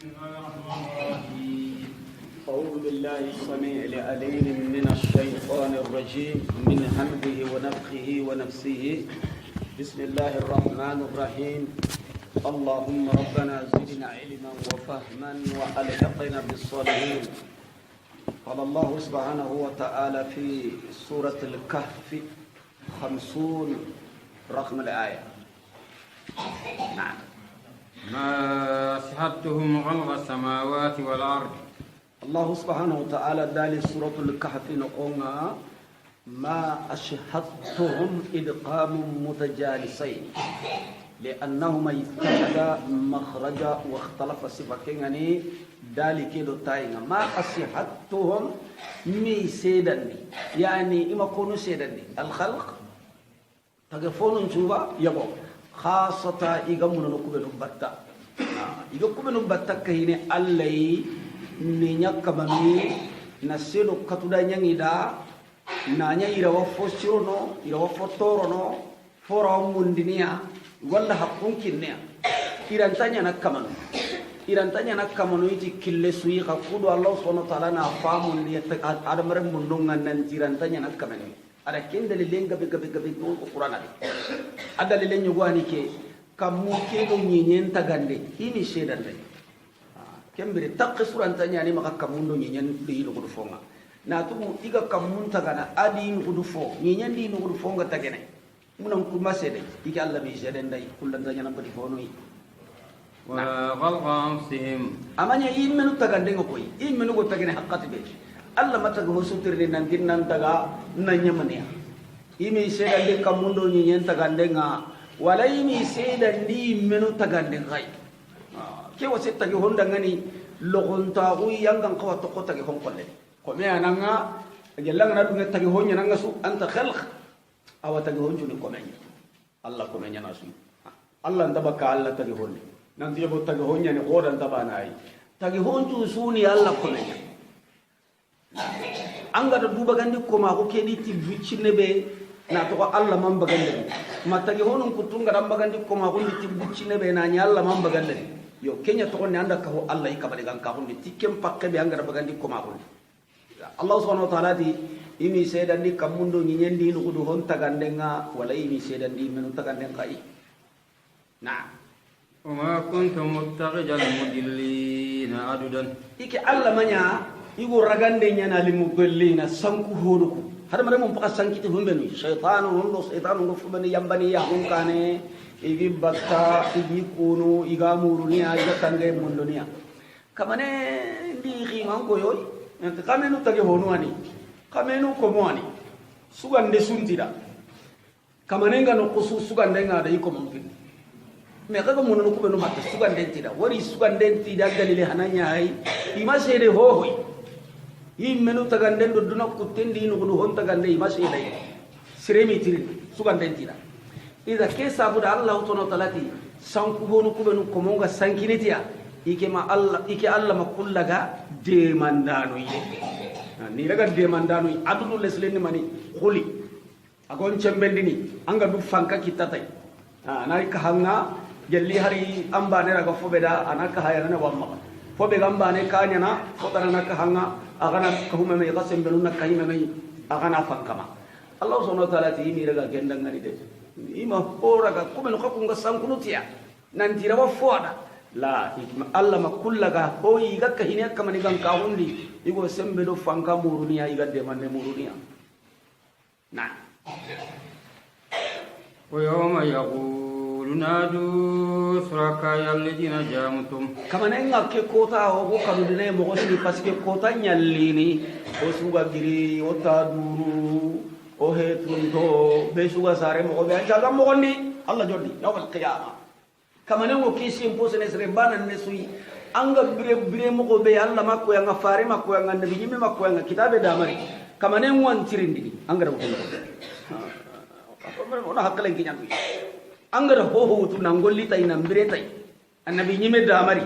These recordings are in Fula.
الله الرحمن الرحيم. أعوذ بالله السميع العليم من الشيطان الرجيم من همزه ونفخه ونفسه. بسم الله الرحمن الرحيم. اللهم ربنا زدنا علما وفهما وألحقنا بالصالحين. قال الله سبحانه وتعالى في سورة الكهف 50 رقم الآية. نعم. ما أشهدتهم خلق السماوات والأرض. الله سبحانه وتعالى دالي سورة الكهف نقونا ما أشهدتهم إدقام متجالسين لأنهما اتخذا مخرجا واختلف صفكيني دالي كيلو تاينا ما أشهدتهم مي سيدني يعني إما كونوا سيدني الخلق تقفون نشوفا يبو خاصة إيغامون نكوبة نبتا إيغاكوبة نبتا كهيني اللي نيكمني نسيلو كتودا نيدا نانيا إيروا فوسيرونو إيروا فوتورونو فورا مندنيا ولا حقون كنيا إيرانتانيا نكمنو إيرانتانيا نكمنو يجي كل سوي كقولوا الله سبحانه وتعالى نافامون ليتك أدمر مندونغ ننتيرانتانيا نكمنو ada ken dalilen gabe no Qur'an ade ada dalilen nyugwani ke kamu ke do nyenyen tagande ini shedan dai kembere takki suran tanya ni maka kamu do nyenyen di no gudu fonga na tumu iga kamu tagana adi no gudu fo nyenyen di no gudu fonga tagene munan kuma sede iki Allah bi shedan dai kullan tanya nan badi fono yi wa khalqa anfusihim amanya imenu tagande ngokoi imenu go tagene haqqati be Allah mata go sutirni nan tinnan taga nanya mania imi sedande kamundo nyen tagande nga wala imi sedandi menu tagande gai ke wase tagi honda ngani logonta u yangan qawa to ko tagi hon kolle ko me ananga gellang na dunga tagi honya nanga su anta khalq awa tagi honju ni ko men Allah ko men yana su Allah ndaba ka Allah tagi honne nan diye bo tagi honya ni godan ndaba nai tagi honju suni Allah ko men anga da duba gandi ko ma ko kedi ti buccine be na to Allah man bagande mata ge honun kutunga dam bagandi ko ma ko ti buccine be na nya Allah man bagande yo kenya to ne anda ka ho Allah ikabale gan ka hundi tikem pakke be anga da bagandi ko ma ko Allah subhanahu wa ta'ala di imi sedandi kamundo nyendi no kudu hon tagandenga wala imi sedandi menu tagandenga kai na وما كنت متخذ المضلين عضدا iki Allah manya igo ragande nyana limu gollina sanku hoduko hada mare mon paka sankiti humbenu shaytanu no fubani yambani ya hunkane igi batta igi kunu iga muruniya iga tange mundoniya kamane ndi ximan ko yoy ent kamenu tage honu ani kamenu ko mo ani sugande suntida kamane ngano ko sugande ngada iko mumkin me kaga mununu ko benu matta sugande tida wari sugande tida dalile hananya ay ima sede hohoy menu taganden do duna kutendi no do hon tagande imasi dai siremi tirin suganden tira iza ke sabu da Allah to no talati sanku honu kubenu ko monga sankinitiya ike Allah makullaga de mandano yi ni daga de mandano yi adulu lesleni mani khuli agon chembendini anga du fanka kitatai na ka hanga gelli hari ambane raga fobeda anaka hayana na wamma fobe gambane kanyana fotana naka hanga agana kahuma me gasem beluna kahima me agana fankama Allah subhanahu wa ta'ala ti mi raga gendang ngani de ima ora ga kuma no kakunga sankunutia nan tirawa foda la Allah makullaga ho iga kahini kamani gan kahundi igo sembe do fanka muruniya iga de manne muruniya na ويوم يقول نادوا شركاء الذين زعمتم kamane ngake kota ho ko kanu dine mo gosi paske kota nyallini o suga giri o taduru o hetundo be suga sare mo be jaga mo gondi Allah jodi yawal qiyamah kamane ngo kisi impose ne sere banan ne sui anga bire mo ko be Allah makko ya ngafare makko ya nabi nyime makko ya kitabe damari kamane ngwan tirindi anga ko ona hakale ngi nyandu angara ho tu nangolli tay nambire tay annabi nyime damari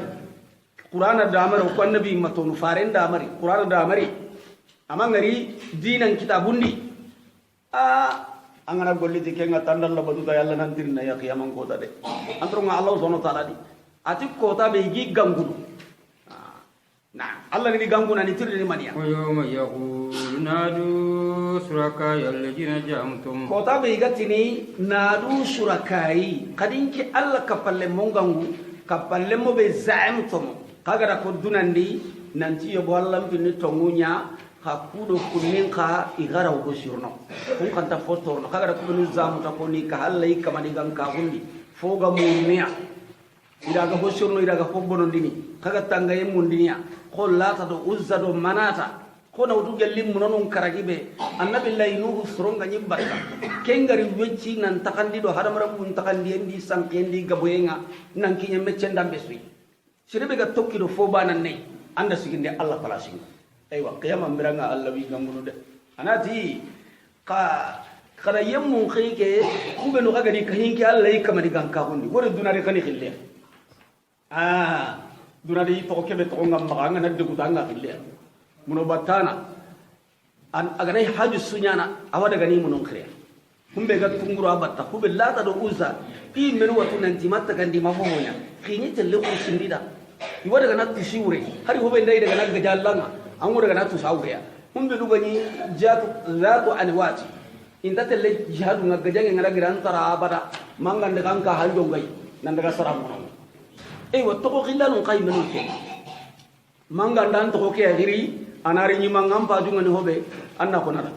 qur'ana damari ko annabi matonu faren damari qur'ana damari amangari dinan kitabundi angana golli dikenga tandal la badu yalla nantirna ya qiyamang ko tade antro nga Allah subhanahu wa ta'ala di ati ko ta be gi gangudu نعم الله نبي قامنا نتري المانيا ويوم يقول نادوا شركاء الذين زعمتم كوتا بيغتني نادوا شركاي قدينك الله كفل مونغانغو كفل مو بزعمتم كاغرا كودوناندي نانتي يبو الله بني تونغونيا hakudo kunin ka igara ko sirno kun kan ta fotorno kagara ko benu zamu ta ko ni ka hallai kamani gan ka hundi foga munniya ida ga hosirno ida ga hobbono dini kaga tanga yem mundiya ko lata do uzza do manata ko na wudu gellim munon karagibe annabillahi nuhu suronga nyibbatta kengari wecci nan takandi do haramara mun takandi endi sankendi gaboyenga nan kinya meccenda besui sirebe ga tokkido fo banan nei anda siginde allah pala singa aywa qiyama miranga allah wi ngambunu de anati kada yemmun khike kube no kaga di kahinki allah kamadi ganka hundi wore dunare kani khille dunare to kebe to ngam ma ngana de gutanga khille muno batana an aganai haju sunyana awada gani munon khire kumbe ga tunguru abatta kube lata do uza i menu watu nanti matta kandi mafonya khinyi telle ko sindida iwada gana tisiure hari hobe ndai daga naga jallanga an daga na tusawriya kumbe dugani zatu anwati inta telle jihadu ngaga jange ngara giran tara abada mangan de kanka haljo ngai nan daga saram wato ko khilanu kay menu ke mangan dan to ke agiri anari ni mangam paju ngani hobe anna ko nada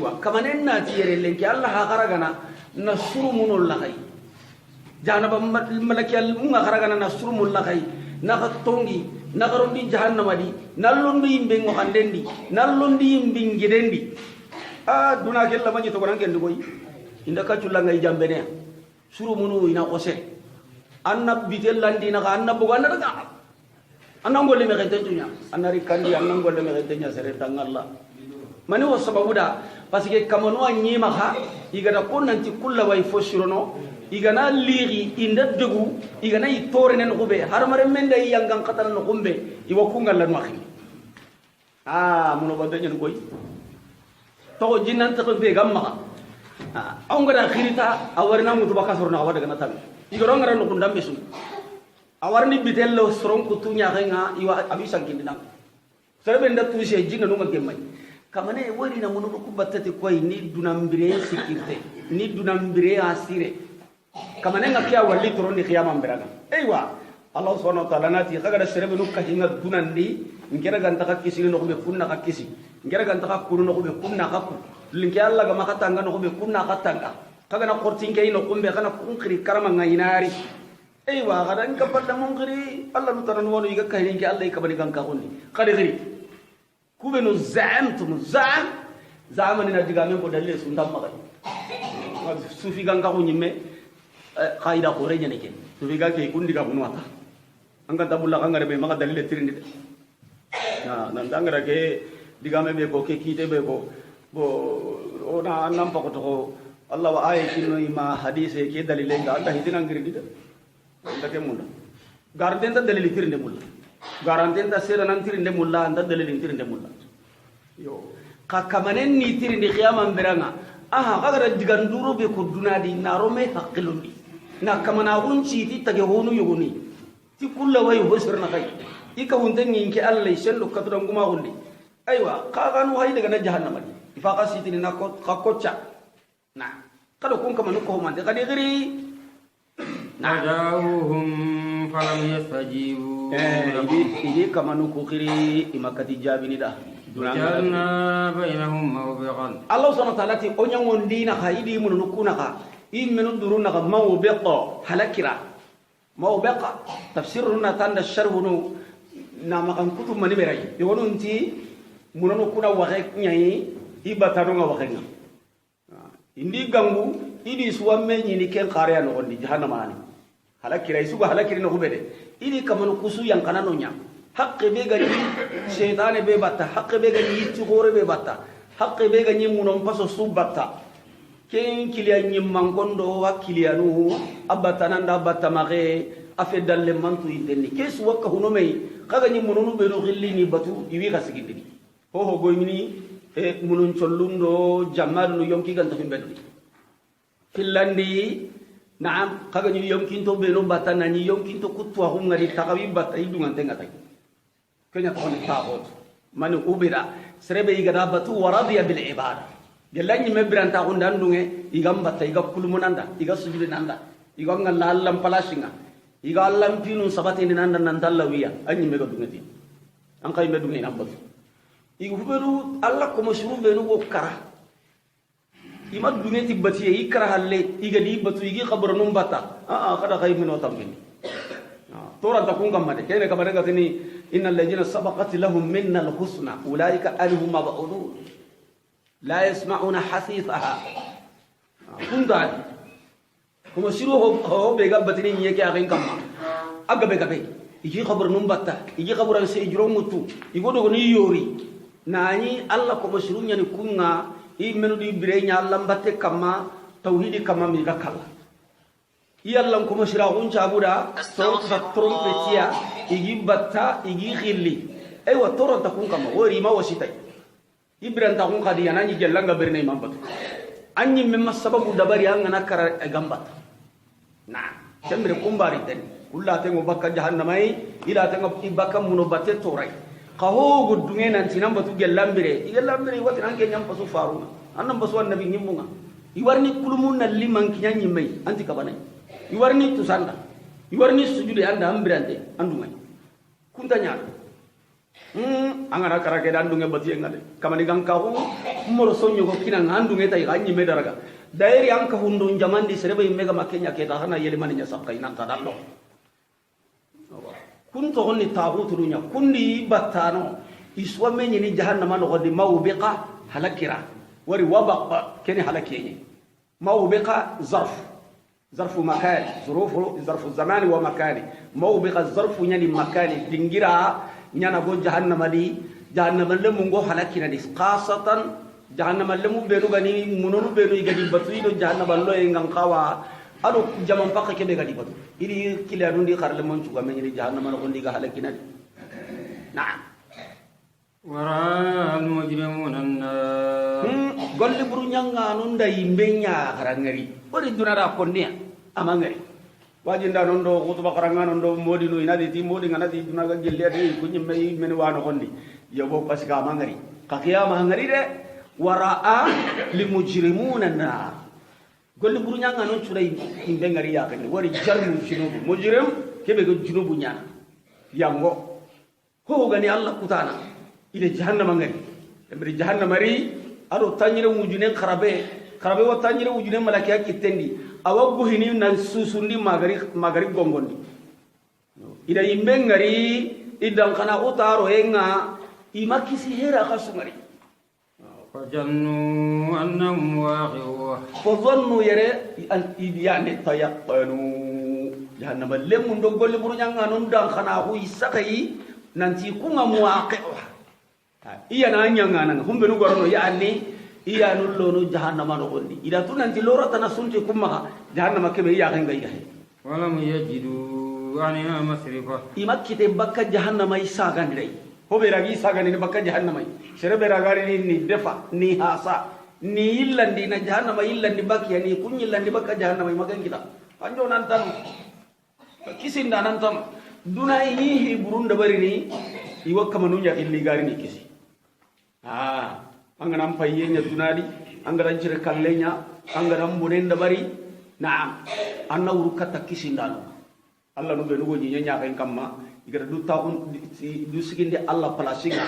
wa kamanen na tiyere lenki allah ha karagana nasru munul lakai janaba malaki al munga karagana nasru munul lakai na tongi na garondi jahannama di nallondi yimbe ngo handendi nallondi yimbe ngidendi duna kella manyi to gonan gendu koy inda ka culla ngai jambene suru munu ina ose anna bitellandi na anna bugo anna daga anna ngolle me kete tunya anna rikandi anna ngolle me kete nya sere tangalla mani wo sababuda parce que kamano anyima ha igada konnanti kulla way fosirono igana liri inda degu igana itore nen khube har mare mende yangan qatal no khumbe iwa kungal lan waxi muno ba dañen koy to jinnan ta ko be gamma aw ngada khirita awarna mutu bakasor na wada gana tan igoro ngara no kundambe sun awarni bitello soron ku tunya nga iwa abisan kindina serbe nda tuse jinna no nggemay kamane wori na muno ko battati koy ni dunambire sikirte ni dunambire asire kamane ngakia walli toroni khiyama mbiraga aywa allah subhanahu wa ta'ala nati kaga serebe no ka hinga dunandi ngera ganta ka kisi no be kunna ka kisi ngera ganta ka kunu no be kunna ka ku linki allah ga makata ngano be kunna ka tanga kaga na qortin kay no kumbe kana kun khiri karama ngayinari aywa kada nka padda mon khiri allah no tanan wono yiga kay linki allah ka bani ganka konni kadi khiri kube no zamtum zamani na diga men ko dalle sundam magay sufi ganka ko nyimme qaida ko reñane ke to bi gake kundi ga bunu wata anga tabulla anga be maga dalile tirindi de na ndangara ke digame be ko ke kite be ko bo ona annam pa ko to allah wa ay kino ma hadise ke dalile ga anda hidina ngirindi de ndake munda garden ta dalile tirinde mulla garanten ta sera nan tirinde mulla anda dalile tirinde mulla yo ka kamanen ni tirinde qiyamam beranga kaga diganduro be ko dunadi narome haqilundi na kamana hunci ti tage honu yuguni ti kulla way hosirna kai ika hunten yinki allah shello katudan guma hundi aywa kaga nu hay daga na jahannama di ifa qasiti na ko kakkocha na kada kun kamanu ko man de kadi giri nadawhum falam yastajibu idi kamanu ko giri imakati jabini da Wajalna bainahum mawbiqan. Allah subhanahu wa ta'ala ti onyangon dina khaidi mun nukuna ka imenu duruna ka mawbiqa halakira mawbiqa tafsiruna tanda sharhunu na makan kutu mani berai yonu nti munonu kuna waxe nyai ibatano nga waxe nga indi gangu idi suwamme nyini ken qariya no gondi jahannama ani halakira isuga halakira no hubede idi kamanu kusu yang kanano nya haqqe be gani shaytane be batta haqqe be gani yitti gore be batta haqqe be gani munon paso subatta ken kiliya nyimman gondo wakiliyanu abata nanda abata mage afe dalle mantu idenni kesu wakka huno mei kaga nyimmununu be no khillini batu iwi kasigindi ho goymini e munun chollundo jammalu yonki ganta fimbedu fillandi naam kaga nyi yonki to be no batta nani yonki to kutwa hum ngari takawi batta idungan tenga tay kenya ko ni tagut man ubira serebe igada batu waradiya bil ibada gelanyi mebran ta unda ndunge igam batta iga kulmunanda iga sujudi nanda iga ngalla allam palashinga iga allam pinu sabati ni nanda nandalla wiya anyi mega dungeti an kay medunge nan batu igu beru alla ko mashru benu go kara ima dungeti bati yi kara halle iga di batu igi khabranum bata kada kay mino tambini tora ta kun gamma de kene kabare ga tini innal ladina sabaqat lahum minna alhusna ulaika anhum mab'udun la yasma'una hasithaha kun dal kuma shiru ho be ga batini yake akin kamma aga be gabe igi khabar num batta igi khabaran se ijro mutu igodo go ni yori nani alla ko shiru nyani kunga i menu di birenya alla mbatte kamma tauhidi kamma mi ga kala yallan kuma shiragun cabuda to ta trompetia igi batta igi khilli ay wa toranta kun kama wori ma wasitai ibran ta kun kadi yanani gellanga berne mambatu anyi memma sababu dabari anga nakara gambat na sembre kumbari den ulla tengo bakka jahannamai ila tengo ibaka muno batte torai qaho gudunge nan tinambatu gellambire wati anke nyam pasu faruna annam basu annabi nyimunga iwarni kulumun na liman kinyanyi mai anti kabanai iwarni tusanda iwarni sujude anda ambirante andumai kuntanya angara karake dandunge bati ngade kamani gankahu moro sonyo ko kina ngandunge tay ganyi medaraga dairi anka hundu jamandi serebe mega makenya keta hana yeli maninya sakai nan tadallo kunto onni tagutunya kundi battano iswa menyi ni jahannama no godi mawbiqa halakira wari wabaqa keni halakiye mawbiqa ظرف مكان ظرف الزمان ومكان موبق الظرف يعني مكان دينغرا نانا go jahannama di jahannama le mungo halakina dis khasatan jahannama le mu benu gani munonu benu gadi batu do jahannama lo e ngam kawa ado jamam pakka kebe gadi batu iri kilanu di kharle mon cuga men ni jahannama ko ndiga halakina di na'am wara al mujrimun annar golle buru nyanga non da yimbenya karangari ori dunara konnia amangari wajinda non do kutuba karanga non do modi no inadi ti modi ngana ti dunaga gelle ade kunyi mai men wano kondi yobo pasika amangari kakiya amangari de waraa li mujrimun annar golle buru nyanga non curai yimbengari ya kan wori jarmu junubu mujrim kebe go junubu nyana yango ho gani Allah kutana ide jahannama ngari emri jahannama ri ado tanyire wujune kharabe wa tanyire wujune malakiya kittendi awagu hini nan susundi magari gongondi ida yimbe ngari idan kana utaro enga imakisi hera kasungari fajannu annahum waqi'uha fadhannu yare an idiyane tayaqqanu jahannama lemundo golle burunyanga non dan kana hu isakai nanti kunga muwaqi'uha iya na nyanga nan humbe nu gorono ya anni iya nullo no jahannama no gondi ida tunanti lora tana sunti kumma jahannama kebe ya ganga ida walam yajidu anha masrifa imakkite bakka jahannama isa gandai hobe ragi isa gandai bakka jahannama serebe ragari ni defa ni hasa ni illandi na jahannama illandi bakki ni kunyillandi bakka jahannama magan kita anjo nan tan kisinda nan tan dunai hi burunda bari ni iwakka manunya illi gari ni kisi angana payyenya dunadi angara jire kallenya angara mbonenda bari na'am anna urukata kisindano Allah no benu goji nyanya kan kamma igara du taun du siginde Allah palasinga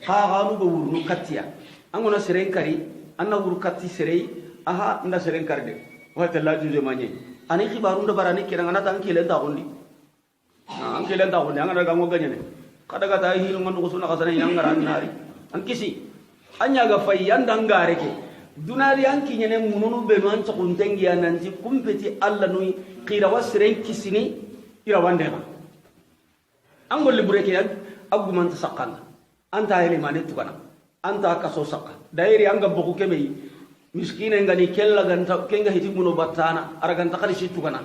ha no go wurnu katiya angona seren kari anna urukati serei aha nda seren karde wata la juje manye ani khibaru ndo barani kiranga na tan kile ta gondi an kile ta gondi angara gango ganyene kada kata hilu ngondo ko suna kasana ingara nari an kisi anya ga fayanda ngare ke dunari anki nyene mununu be man ta kuntengi ananti kumpeti Allah nui qira wasren kisini ira wandema angol libureke yag aguman tasakkan anta hele mane tukana anta kaso sakka dairi anga boku kebe miskine ngani kella ganta kenga hiti muno batana araganta kali tukana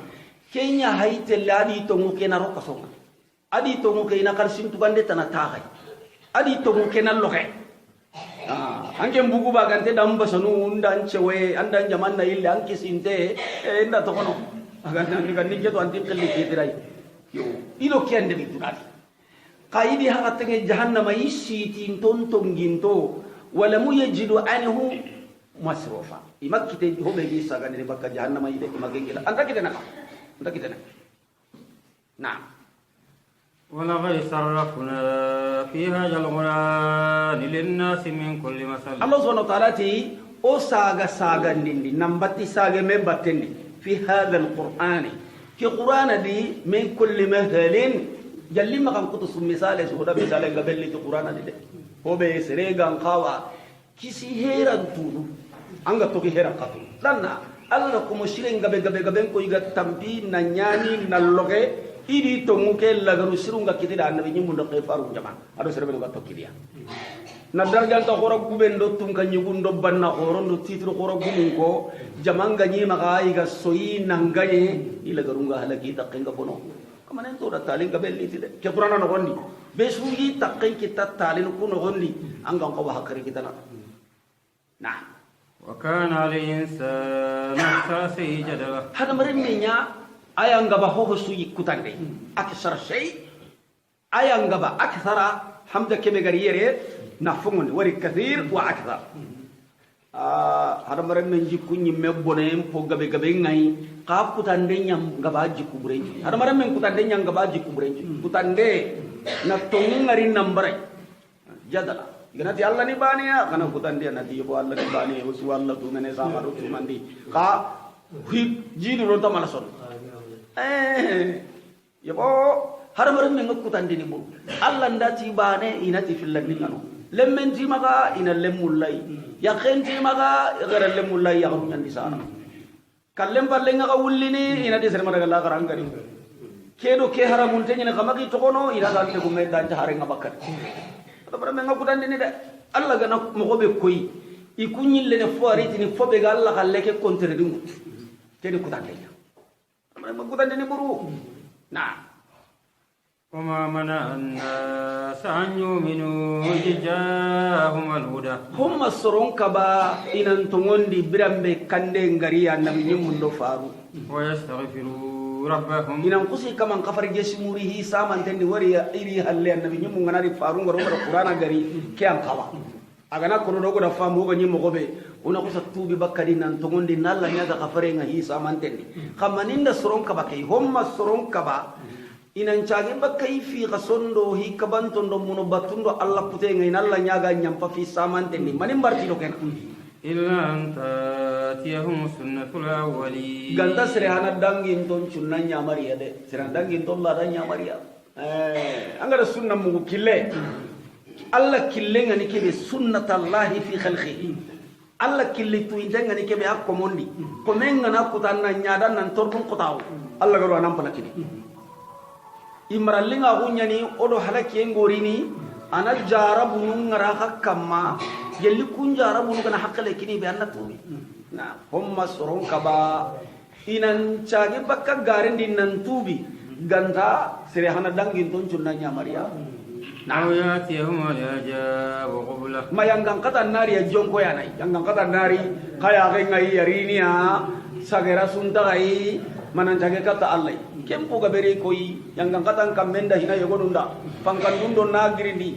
kenya haite ladi to muke na roka songa adi to muke ina kal sin tukande tana tagai adi to muke na loke anke mbugu bagante damba sanu undan cewe andan jaman na ille anke sinte enda to kono aganda ni ganni jeto antin kelli kitirai yo ilo kende bi tunati qaidi hakatenge jahannama yisitin tonton ginto wala mu yajidu anhu masrufa imakkite hobe gi sagani bakka jahannama ide magengila anta kitana na'am ولقد صرفنا في هذا القرآن للناس من كل مثل الله سبحانه وتعالى تي او ساغا نندي نمبتي ساغا مبتندي في هذا القرآن في قرآن دي من كل مثل جلي ما كان قطس مثال سودا مثال قبل لي القرآن دي هو بيسريغان قاوا كيسي هيران تودو anga toki hera katu lanna alla ko mushiren gabe ko iga tampi na nyani na loge idi to muke lagaru sirunga kitida annabi nyimu ndo faru jama ado serbe ga tokki dia na darjan ta khora guben do tum kan nyugu ndo banna khoro ndo titru khora gumun ko jamanga nyi maga iga soyi nangaye ila garunga halaki takkenga bono kamane to da talin gabe litide ke qur'ana no gondi be suyi takken kita talin ko no gondi anga ko ba hakari kitana nah وكان الإنسان أكثر شيء جدلا هذا مرميnya ayang gaba ho suyi kutande aksar shay ayang gaba akthara hamza kebe gariyere nafungun wari kathir wa akthar hada marmen jikku nyimme bonem po gabe ngai ka kutande nyam gaba jikku burenji hada marmen kutande nyam gaba jikku burenji kutande na tongu ngari nambare jadala ganati Allah ni bani ya kana kutande nati ko Allah ni bani usu Allah tu mene sama ru mandi ka jidu ronta malason ya bo har maran men kutande ni bo Allah ndati bane inati fillan ngano lemmen ti maga ina lemullai ya khenti maga gara lemullai ya ko nyandi sana kallem balle nga wullini ina de serma daga la garangari kedo ke haramun tenyina kamaki tokono ina dante ko me dante hare nga bakkat bara men ngakutande ni de Allah gana mo be koy ikunyille ne foariti ni fobe ga Allah kalle ke kontere dingu kede kutande ya bara men ngakutande ni buru na وما منع الناس أن يؤمنوا إذ جاءهم الهدى هم سرون كبا إن أنتم برامبي كندين غريا نبي نمندو فارو ويستغفروا ربهم إن أنقصي كمان كفر جسمه سامان تندي وريا إيري هاللي النبي نمندو فارو غرو القرآن غري كيان كوا agana kono dogo da famu go nyimo gobe una ko sattubi bakkadi nan to ngondi nalla nyaga kafare nga hisa mantendi kamaninda soron kaba kay homma soron kaba inan cage bakkai fi qasondo hi kabantondo muno batundo alla pute ngai nalla nyaga nyampa fi samantendi manin barti do ken illa anta tiyahum sunnatul awwali ganda sere hana dangin ton chunna nyamariya de sere dangin ton la da nyamariya angara sunna mu kille alla kille ngani kebe sunnatallahi fi khalqihi alla kille tu indenga ni kebe akko mondi ko menga na kutanna nyada nan tordun kutaw alla garo anam pana kini imrallinga hunyani odo halaki ngorini ana jarabu ngara hakkamma yelli kun jarabu kana hakkale kini be annatu na homma soron kaba inan chage bakka garendi nan tubi ganda sere hana dangin ton chunna nyamariya na yatihum al-ajab qabla mayanggang kata nari jonko ya nai yanggang kata nari kaya ngai yarinia sagera sunta kai manan jage kata Allah kempo gabere koi yanggang kata kamenda hina yogonunda pangkandundo nagirindi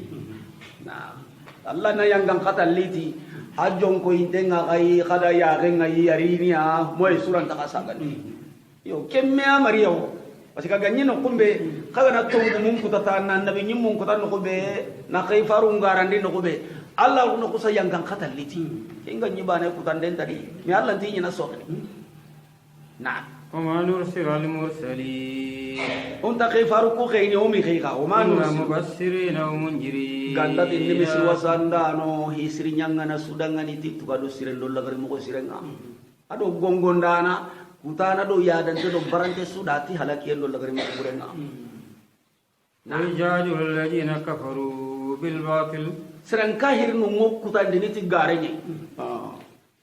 na Allah na yanggang kata liti ajon ko intenga kai kada ya ngai yarinia moy suran takasagan yo kemme amariyo parce que ganyi no kumbe kaga na to mun kutata na nabi nyum kutan no kumbe na kai faru ngarandi no kumbe Allah no kusa yanggang kata liti inga nyibane kutan den tadi mi Allah tinyi na so na وما نرسل المرسلين أنت كيف أروكو خيني أمي خيكا وما نرسل مبشرين ومنذرين ganda tinni misi wasanda no hisri nyangana sudangani titu kado siren do lagari mo sirenga ado gongondana kutana do yadan do barante sudati halaki do lagari mo burenga ويجادل الذين كفروا بالباطل siren kahir no ngokuta dini ti garenye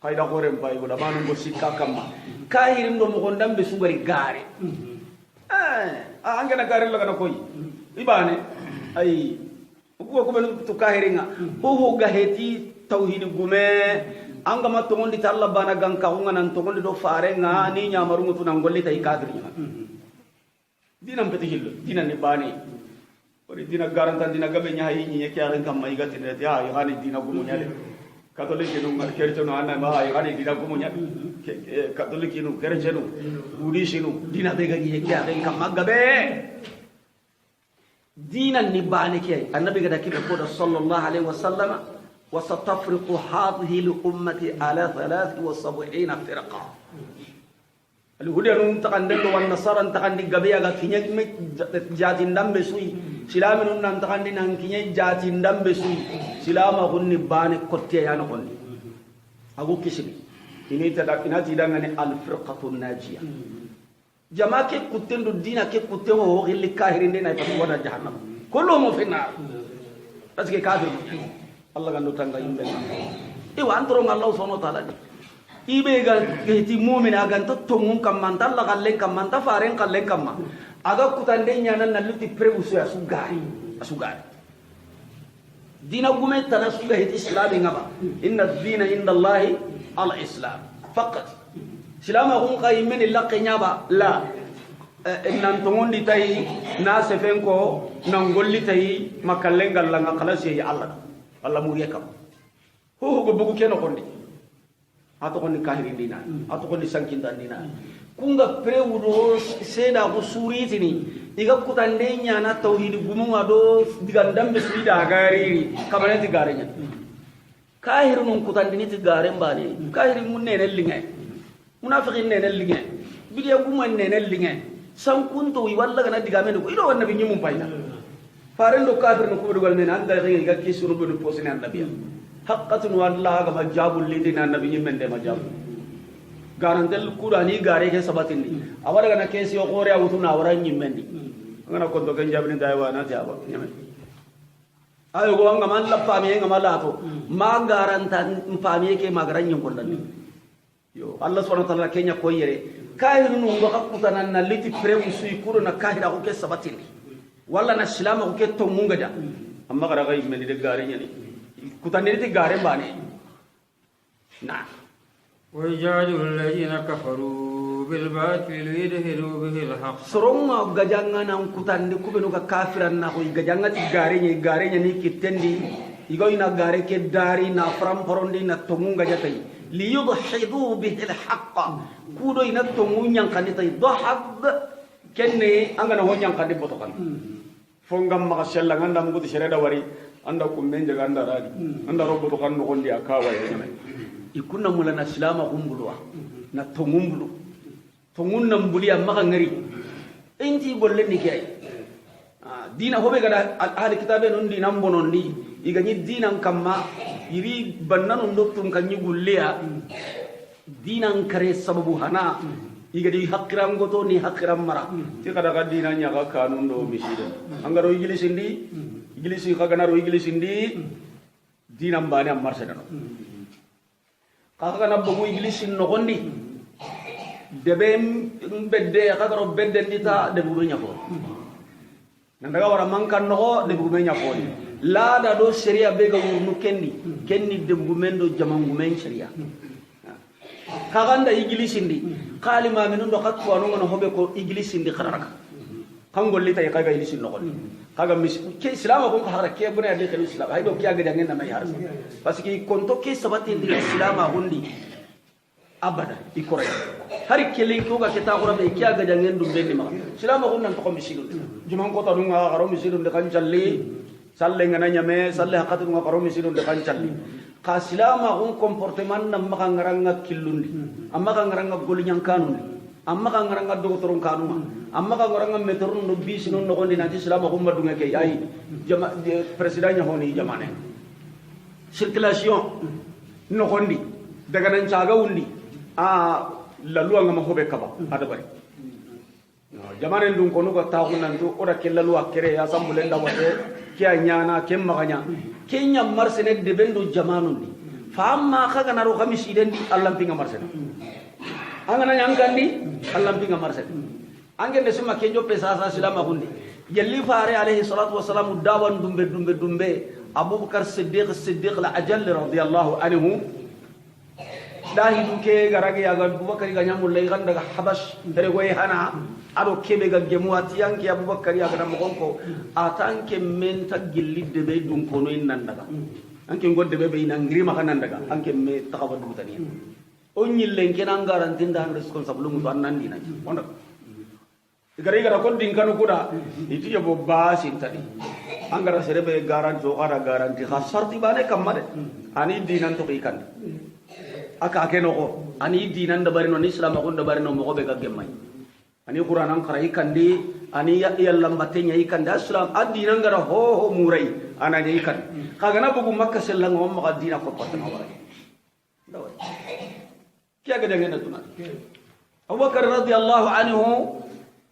kaida gorem bay wala manu go sikka kamma kahirin do mo gondam be sugari gare angena gare laga koy ibane ay ko ben to kahiringa ho gaheti tauhid gume anga ma to ngondi talla bana ganka hunga nan to ngondi do farenga ni nyamaru ngutu nan golli tay kadrinya dinam peti hillo dinan ni bani ori dina garanta dina gabe nya hayi ni yake aren kam mai gati ne ya yani dina gumunya le katoliki no ngal kercho no anna ma yani dina gumunya katoliki no kercho no buddhist no dina be gani yake aren kam magabe dina ni bani ke annabi gada kibe ko da sallallahu alaihi wasallam wa satafriqu hadhihi li ummati ala 73 firqa الهدى نتقندل والنصارى نتقندل قبيا كينيك جاتين دم بسوي سلام نتقندل كينيك جاتين دم بسوي سلام غني باني كتيا يعني غني أقول كسبي إني تدعى الفرقة الناجية جماعة كتير الدين كتير هو اللي كاهرين دينا يفتحون جهنم كلهم في النار بس كافر الله قال له تنقيم بنا إيه وأنتم الله سبحانه وتعالى ibe ga geti mu'min aga tongun kamman talla kallen kamman ta faren kallen kamma aga kutande nyana naluti prebusu ya sugari dina gume tala suga hit islami ngaba inna ad-dina inda allahi al-islam faqat silama hum qaymen laqnya ba la nan tongondi tay na sefenko nan golli tay makallen galla khalas yi allah muriya kam ho go bugu keno kondi atau koni kahirin dina, atau koni sangkintan dina. Kunga prewudo seda ko suri tini, iga kutandenya na tauhid gumu ado digandam besida gari kamane tigarenya. Kahirun on kutandini tigaren bani, kahirin mun ne linge. Munafiqin ne linge. Bidiya gumu ne linge. Sangkunto wi walla kana digamen ko ido wanna binyi mun payna. Farendo kafir no ko dogal ne nan da ga kisuru bu posine annabiya. haqqatun wallahi ga majabul lidina nabi men de majab garantel qur'ani gare ke sabatin ni awara gana kesi o qore awtuna awara nyimmendi ngana ko do ganjabni daywa na jaba nyamen ayo go ngama la pami ngama la to ma garanta pami ke magaran nyin kollan yo allah subhanahu wa ta'ala kenya ko yere kahirun ngo hakutana na liti premu sui kuro na kahira ko ke sabatin ni walla na islama ko ke to munga da amma gara ga yimmendi de gare nyani kutaniriti gare bane na ويجادل الذين كفروا بالباطل ليدحضوا به الحق soronga gajanga nan kutandi kubenu ka kafiran na ko gajanga ti gare nya ni kitendi igo ina gare ke dari na fram porondi na tomunga jatai liyudhidu bihi alhaq kudo ina tomunya kan tai dhahab kenne anga na honya kan botokan fongam maka sella nganda mugo sereda wari anda kumben jaga anda radi anda robo to kan no gondi akawa ya nyame ikunna mulana islama gumbulwa na tongumbulu tongunna mbuli amma kan ngari enti bolle ni kay dina hobe gada ahli kitabe non dina mbonon ni igani dina kamma iri bannan ndottum kan ni gulliya dina kare sababu hana igadi hakiram goto ni hakiram mara ti kada ka dina nya ka kanun do misida angaro iglisindi igilisi kagana ro iglisindi dina mbani ammar sedano kaga na bugu igilisin no gondi debe bedde kagaro bedde ndita debu nya ko nandaga wara mankan no debu nya ko la da do sharia be ga wurnu kenni debu mendo jamangu men sharia kaga nda iglisindi kalima minun do khatu wanu no hobe ko iglisindi kharaka kangol lita kaga igilisin no gondi kaga mis ke islam ko khara ke bune ali khali islam hay do kiya ga dangen na mai harsa parce que konto ke sabati ndi islam hundi abada ikore hari kelin ko ga kita ko be kiya ga dangen dum be ma islam ko nan to ko misilu juman ko ta dunga garo misilu de kan jalli salle ngana nyame salle hakatu dunga garo misilu de kan jalli ka islam ko comportement nam ma ngaranga killundi amma ka ngaranga golinyan kanundi amma ka ngaranga doktorun kanuma amma ka ngaranga metorun no bis non no gondi nanti islam ko madunga ke ay jama president nya honi jamane circulation no gondi daga nan caga wundi lalu ngama hobe kaba ada bari jamane dun ko no ko taxu nan to oda ke lalu akere ya sambule nda wate ke nyana ke maganya kenya marsene de bendo jamanundi fa amma ka na ro khamisi den allah pinga marsene angana nyangandi allah pinga marsene angende sima kenjo pesa sa silama hundi yalli faare alayhi salatu wassalam dawan dumbe abubakar siddiq la ajal radiyallahu anhu dahi duke garage aga Abubakar ga nyamulle kan daga Habash dere goy hana ado kebe ga gemu atiyanke Abubakar ya ga mo gonko atanke men ta gillidde be dun kono innan daga anke godde be ina ngirima kanan daga anke me takaba dutani o nyillen kenan garantin da responsible mu annan dina onda gara ko din kanu kuda iti yo basin tadi angara serebe garanti o ara garanti khasarti bane kamade ani dinan to ikan aka akeno ko ani dinan da barino ni islam ko da barino mo be gaggemmay ani qur'anan qara ikan di ani yalla mbatenya ikan da islam adinan gara ho murai ana je ikan kaga na bugu makka sellang mo ma dina ko patana wala dawai kiya ga dangena tuna Abubakar radhiyallahu anhu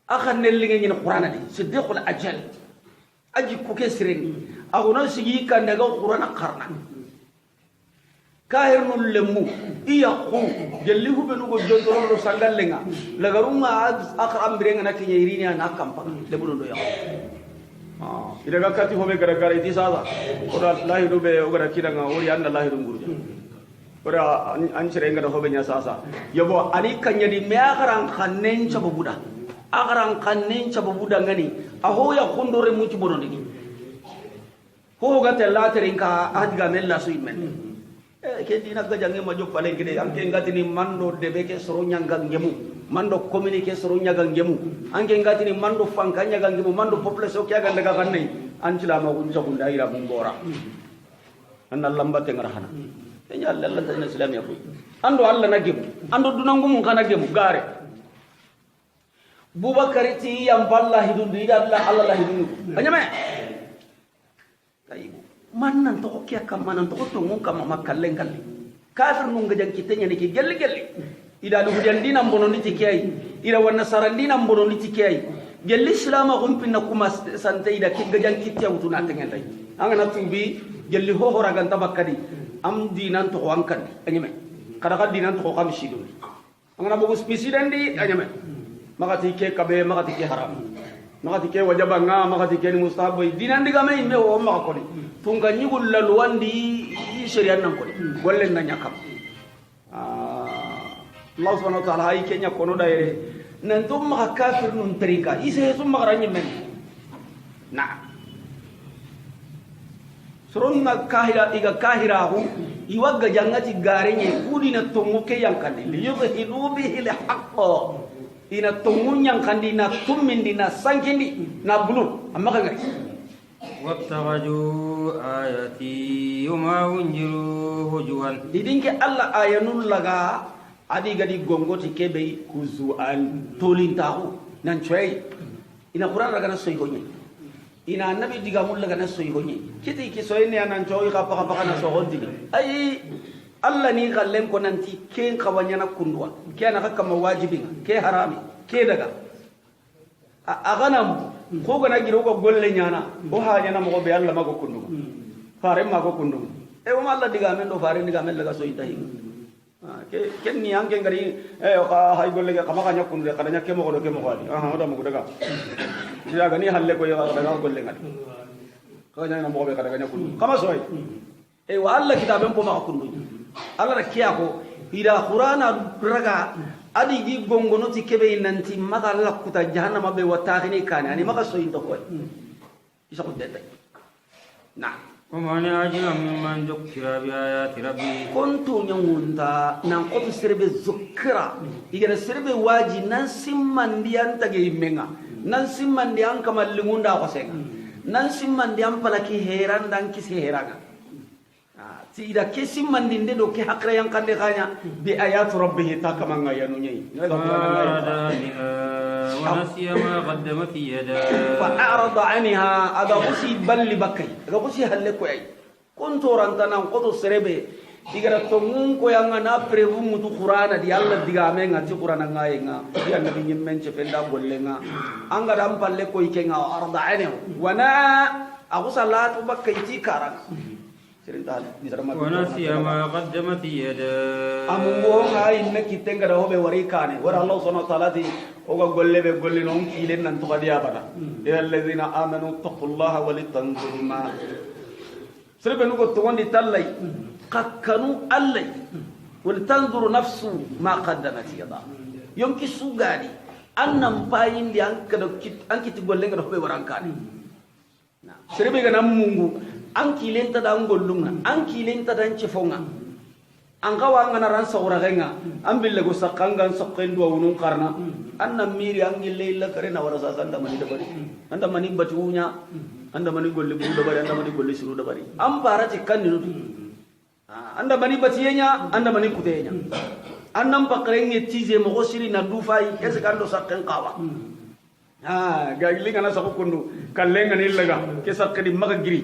akan nellinge ni qur'ana di siddiqul ajal aji ku kesren aguna sigi kan daga qur'ana qarna kahirnul lemu iya khu jelli hu benu go jondoro sangallenga lagaruma akram birenga nakinya irini na kampa lebudo do ya ida gakati hobe gara gara iti sada ora lahiru be ogara kiranga ori anda lahiru ngurja ora anchirenga hobe nya sasa yobo ani kanya di me akaran kannen chabuda akaran kannen chabuda ngani aho ya kondore muci bononi ho gate laterinka adga mella suimen ke dina ga jange ma jop palen gede anke ngatini mando debe ke soro nyanga ngemu mando communique soro nyanga ngemu anke ngatini mando fankanya ga ngemu mando population ke ga daga kanne anjila ma gunja gunda ira bungora anna lamba te ngarahana enya Allah ta islam ya ko ando Allah na gemu ando dunangu mun kana gemu gare Bubakar ti yang balla hidun di Allah la hidun anyame kayibu manan to kiya kam manan to to mun kam makallen kalle kafir nun ga jankitenya ne ki gelli gelli ida lu hudan dinam bono ni tikiyai ida wana saran dinam bono ni tikiyai gelli islama gum pinna kuma sante ida ki ga jankitya utuna tengen tay anga na tubi gelli ho hora ganta bakkadi am dinan to wankan anyame kada ka dinan to kam shidun anga na bogus presiden di anyame makati ke kabe makati ke haram makati ke wajabanga makati ke mustahab dinan diga me me o makoni tunga nyugul lalwandi syariat nan ko golle na nyakam Allah subhanahu wa ta'ala hay kenya kono dayre nan tum ma kafir nun trika ise sum magaranye men na soron na kahira iga kahira hu iwaga jangati garenye kudina tongu ke yankandi liyudhilu bihi alhaq ina tongu yankandi na tummindi na sankindi na bulu amma kan واتخذوا آياتي وما أنذروا هزوا didinke Allah ayanul laga adi gadi gongoti kebe kuzuan tolintahu nan choy ina Quran laga na soy gonye ina nabi diga mul laga na soy gonye kiti ki soy ne nan choy ka paka na so hondi ai Allah ni gallem ko nanti ken kawanya na kundwa ke na hakka mawajibi ke harami ke daga aganam ko gana giro ko golle nyana o ha nyana mo be Allah mago kundu fare mago kundu e o Allah diga men do fare diga men laga so itahi ke ken ni ange ngari e ka hay golle ga kama kanya kundu kada nya ke mo do adi oda mo daga ya gani halle ko ya daga golle ngadi ka nya mo be kada nya kundu kama so e wa Allah kitaben ko ma kundu Allah rakiya ko ida qur'ana raga adi gi gongono ti kebe nanti maga lakuta jahannama be watahini kane ani maga so into koy isa ko dete na ومن أجل ممن ذكر بآيات ربه kontu nyongunta nan ko serbe zukra igere serbe waji nan simmandi anta ge menga nan simmandi an kamal lingunda ko senga nan simmandi an palaki heran dan kisi heranga ti ida ke simmandi nde do ke hakra yang kande kanya bi ayat rabbih ta kamanga yanunyai ونسي ما قدمت يداه فأعرض عنها أغبسي بل بكي أغبسي هلكو أي كنت رانتنا نقض السربة إذا تمون كويانا نابرهو متو قرانا دي الله ديغامي نغتي قرانا غاينا دي النبي نمين شفندا بولينا أنغا دامبال لكو يكينا أعرض عنه وانا أغسى الله تبكي تيكارا ونسي ما قدمت يداه amungo ngai neki tenga ho be wari kane wara Allah subhanahu wa ta'ala di oga golle be golle non kilen nan to kadiya bana ya allazina amanu taqullaha wa litanzur ma serbe no ko to wondi tallai kakkanu allai ولتنظر نفس ما قدمت يدا يوم كسو غادي أنم باين دي أنك تقول لنا ربي ورانكاني سربي غنا مونغو أنكي لين تدا نقول لنا أنكي لين تدا نشوفنا أنك وانغنا ران سورغنا أم بالله سقانغان سقين دوا ونون كارنا أنم ميري أنجي ليلا كرنا ورسا ساندا مني دبري أندا مني بتوونيا أندا مني قول لبرو دبري أندا مني قول لسرو دبري أم بارا تكان نلو anda mani batiyenya anda mani kutenya annam pakrenge tize mo gosiri na dufai esekando sakken qawa gagli ngana sako kundu kallenga ni laga ke sakkedi maga giri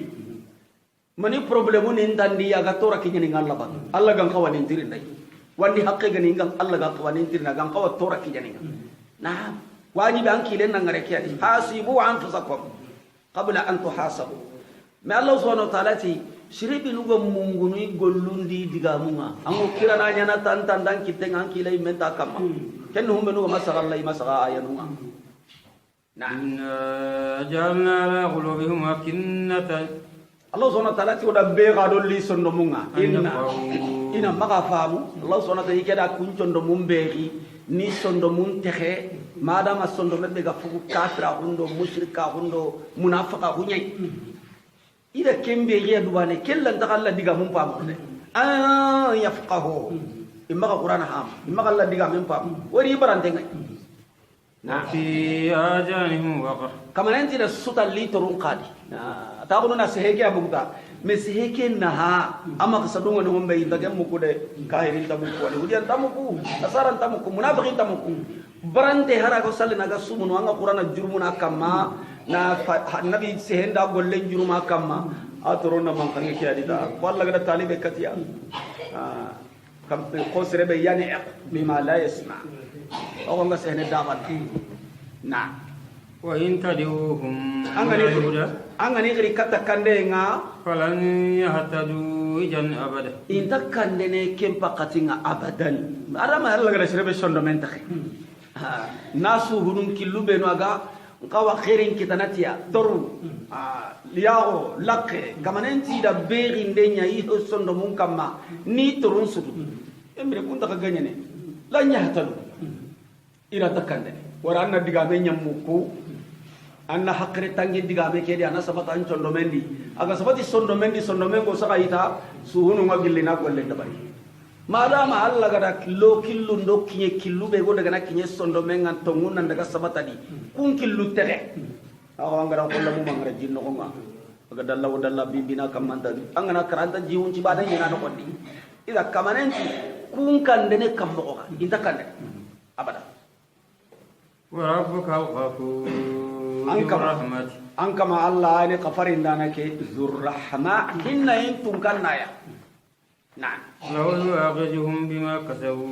mani problemu ni ndandi aga tora kinyani ngalla ba alla gan qawani tirin dai wandi hakke gani ngam alla ga qawani tirin gan qawa tora kinyani na wani ban kilen nan ngare kiyadi hasibu anfusakum qabla an tuhasabu ma Allah subhanahu wa ta'ala ti siribi nugo munguni gollundi digamunga ango kirana nyana tantan kite nganki lay menta kama ken humbe nugo masara lay masara ayanunga na jalna ala qulubihim akinnatan Allah subhanahu wa ta'ala ti oda be gado li sondo munga ina maga famu Allah subhanahu wa ta'ala ikeda kuncondo mumberi ni sondo mun texe madama sondo mebbe ga fuku kafira hundo mushrika hundo munafiqa hunyai ida kembe ya dubane kellan takalla diga mun pam ne yafqahu imma qur'an ham imma alla diga mun pam wari barante ngai na fi ajanihim waqar kama nanti da suta li torun qadi ta kuno na seheke abuta me seheke na ha ama kasadunga no mbe inda mu kude kahirin tamu ko wali hudian tamu ku asaran tamu ku munafiqin tamu ku barante hara ko sallina ga sumunu anga qur'ana jurmuna kama na nabi sehenda golle juruma kamma atorona man kange kiyadita walla gada talibe katiya kam ko serebe yani bima la yasma o nga sehne daban na wa in tadihum angani gri kata kande nga falan yahtadu ijan abada inta kande ne kempa katinga abadan arama alla gada serebe sondo mentakhe nasu hunun kilube no aga kawa khairin kitanatia toru liao lakke kamanenti da beri ndenya iho sondo mun kama ni torun sudu emre kunta kaganya ne la nyahtalu ira takande wara anna diga me nyammuku anna hakre tangi diga me kedi anna sabata an sondo mendi aga sabati sondo mengo saka ita suhunu ngagillina golle dabari madama alla gada lo killu ndo kinye killu be go daga na kinye sondo menga tongun nan daga sabata di kun killu tere awa ngara ko lamu mangara jinno ko nga aga dalla bibina kamanta angana karanta jiwun ci badan yana no kodi ida kamanenti kun kan dene kammo ko inta kan abada wa rabbuka al-ghafur rahmat ankama alla ne qafarin danake zur rahma inna intum kannaya na'am law yu'aqibuhum bima kasabu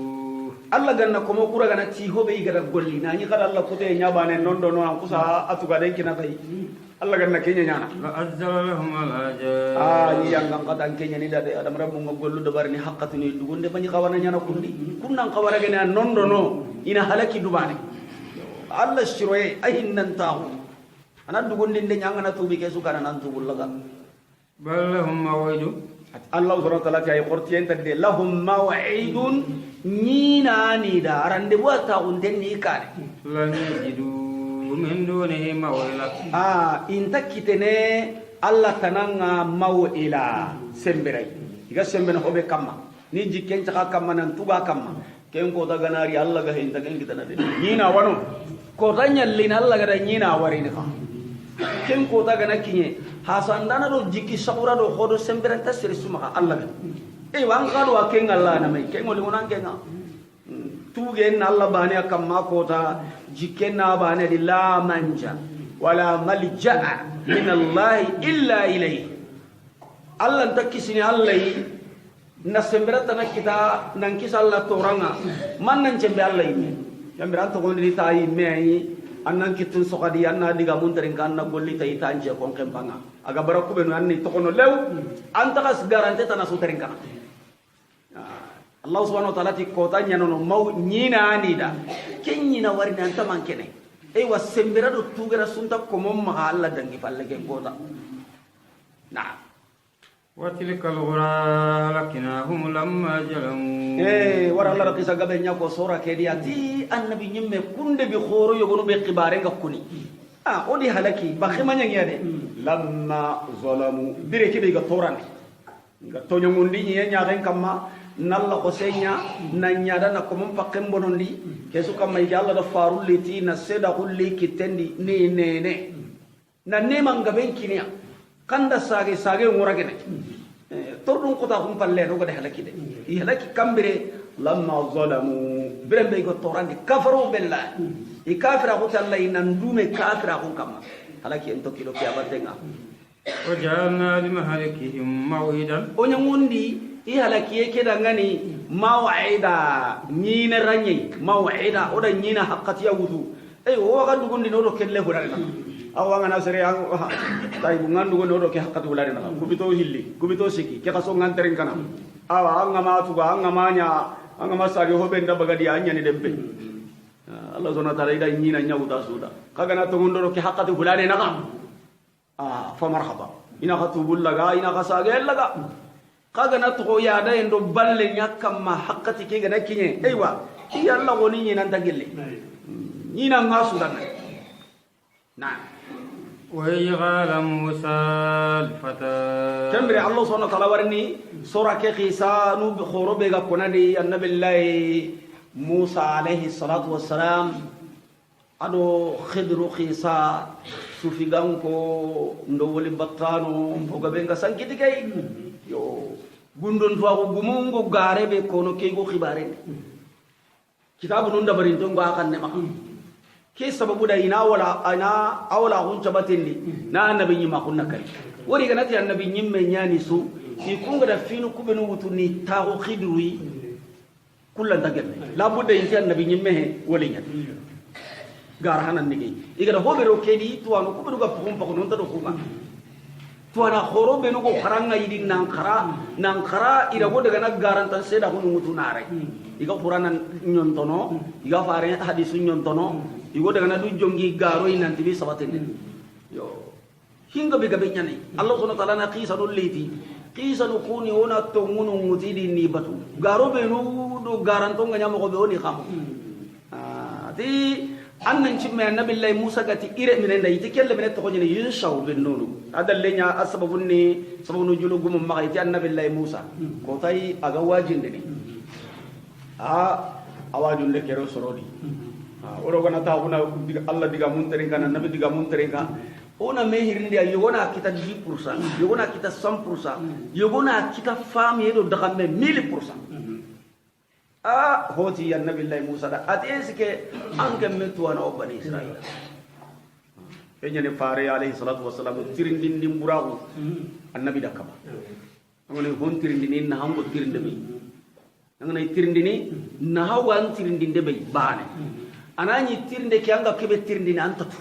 alla ganna komo kura gana ti hobe igara golli na ni kada alla kute nya bane nondo no an kusa atuga den kina tay alla ganna kenya nyana la azzala lahum al-ajab ni yang kadan kenya ni dade adam rabbu ngollu do barni haqqatu ni dugunde bani kawana nyana kundi kunnan kawara gena nondo no ina halaki dubane alla shiroye ahinnan tahu anan dugunde de nyanga na tubi ke sukana nan tubul laga bal lahum maw'idu Allah subhanahu wa ta'ala kay qortiyen tadde lahum maw'idun nina ni da arande wata unden ni kare lan yajidu min dunihi maw'ila inta kitene Allah tananga maw'ila semberai iga sembena hobe kamma ni jikken taka kamma nan tuga kamma ken ko daga nari Allah ga hinta ken kitana de nina wano ko tanyallin Allah ga nina wari ni ken ko daga nakinye hasandana do jiki sabura do hodo semberanta seri suma Allah ga wan kalu aken Allah na mai ken ngoli wonan ken tuge na Allah bani akamma ko ta jikken na bani di la manja wala malja min Allah illa ilayhi Allah takisini Allah na semberata na kita nan kisa Allah toranga man nan cembe Allah ini semberanta ko ni tayi mai annan kitun sokadi anna diga mun terin kanna golli tay tanje kon kempanga aga baraku benu anni to kono lew anta kas garante tana su terin kana Allah subhanahu wa ta'ala ti ko tanya no mau nyina anida kenyina warni anta mankene e wasembera do tugera sunta ko mom ma Allah dangi falle ke kota na وتلك القرى لكناهم لما ظلموا ورا الله رقيسا قبل نياكو سورة كدياتي النبي نيمة كند بخورو يغنو بقبارين كوني ودي هلكي بخيما نيادي لما ظلموا بريكي بيغا توران تونيو موندي نيادين كما nalla ko senya na nyada na ko mum pakem bonondi kesu kam may yalla da farul liti na seda kulli kitendi ne na ne manga ben kinya kanda sage nguragene tordun ko ta hum palle no go de halaki de i halaki kambire lamma zalamu birembe go torandi kafaru billahi i kafira ko talla inan dume kafira ko kam halaki en to kilo fi abatenga وجعلنا لمهلكهم موعدا onyangundi i halakiye keda ngani maw'ida nyina ranye maw'ida oda nyina haqqati yawudu o waga dugundi no do kelle hurana awanga na sere ang tay bungan dugo no do ke haqqati hurana kubito hilli kubito siki ke kaso nganterin kana awa anga ma tuga anga manya anga masari ho benda bagadi anya ni dembe Allah zona tala ida nyina nyawuda suda kaga na to ngondo ke haqqati hurana na fa marhaba ina khatubul laga ina kasage laga kaga na to ya da endo balle nyakam ma haqqati ke ga nakinye aywa iya Allah goni ni nan tagelle ni nan ngasu dan na ويغال موسى الفتى كمبري الله سبحانه وتعالى ورني سورة كيسا نوب خروبه كونادي النبي الله موسى عليه الصلاة والسلام ado khidru khisa sufiganko ndo woli battano foga be nga sankiti kay yo gundon to gumungo garebe kono kay go khibare kitabu nun dabarin to ngwa kan ne ma ke sababu da ina awala hun tabatendi na annabi nyima kunna kai wori ganati annabi nyimme nyani su fi kunga da finu kubenu wutuni tawo khidru kullan dagel la budda inti annabi nyimme woli nyati gar hanan nigi igara hobero kedi tuwanu kuberu ga pum pa non ta do kuma tuwana khorobe no go kharanga yidi nankara ira go daga na garantan seda ko mutu nare iga qur'an nyontono iga fare hadisu nyontono igo daga na du jongi garo inanti bi sabatene yo hinga be gabe nyane Allah subhanahu wa ta'ala na qisa do leti qisa do kuni ona to ngunu mutidi ni batu garo be no do garanto nganya mo go be oni kham ti annan cimme annabillahi musa gati ire minen da yiti kelle minen to ko nyene yushaw bin nunu adalle nya asbabun ni sabunu julugum ma yiti annabillahi musa ko tay aga wajinde ni awajunde kero sorodi oro gona ta huna Allah diga munterin kana nabi diga munterin ka ona mehirinde yogona kita 10% yogona kita 100% yogona kita fami do daga me 1000% hoti ya nabi Allah Musa da atesike anke metu ana bani Israil enyane fare alayhi salatu wassalam tirindin dimburagu annabi dakaba ngone hon tirindin na hango tirindin ngone tirindin na hawan tirindin de bay bane anani tirinde ke anga kebe tirindin antatu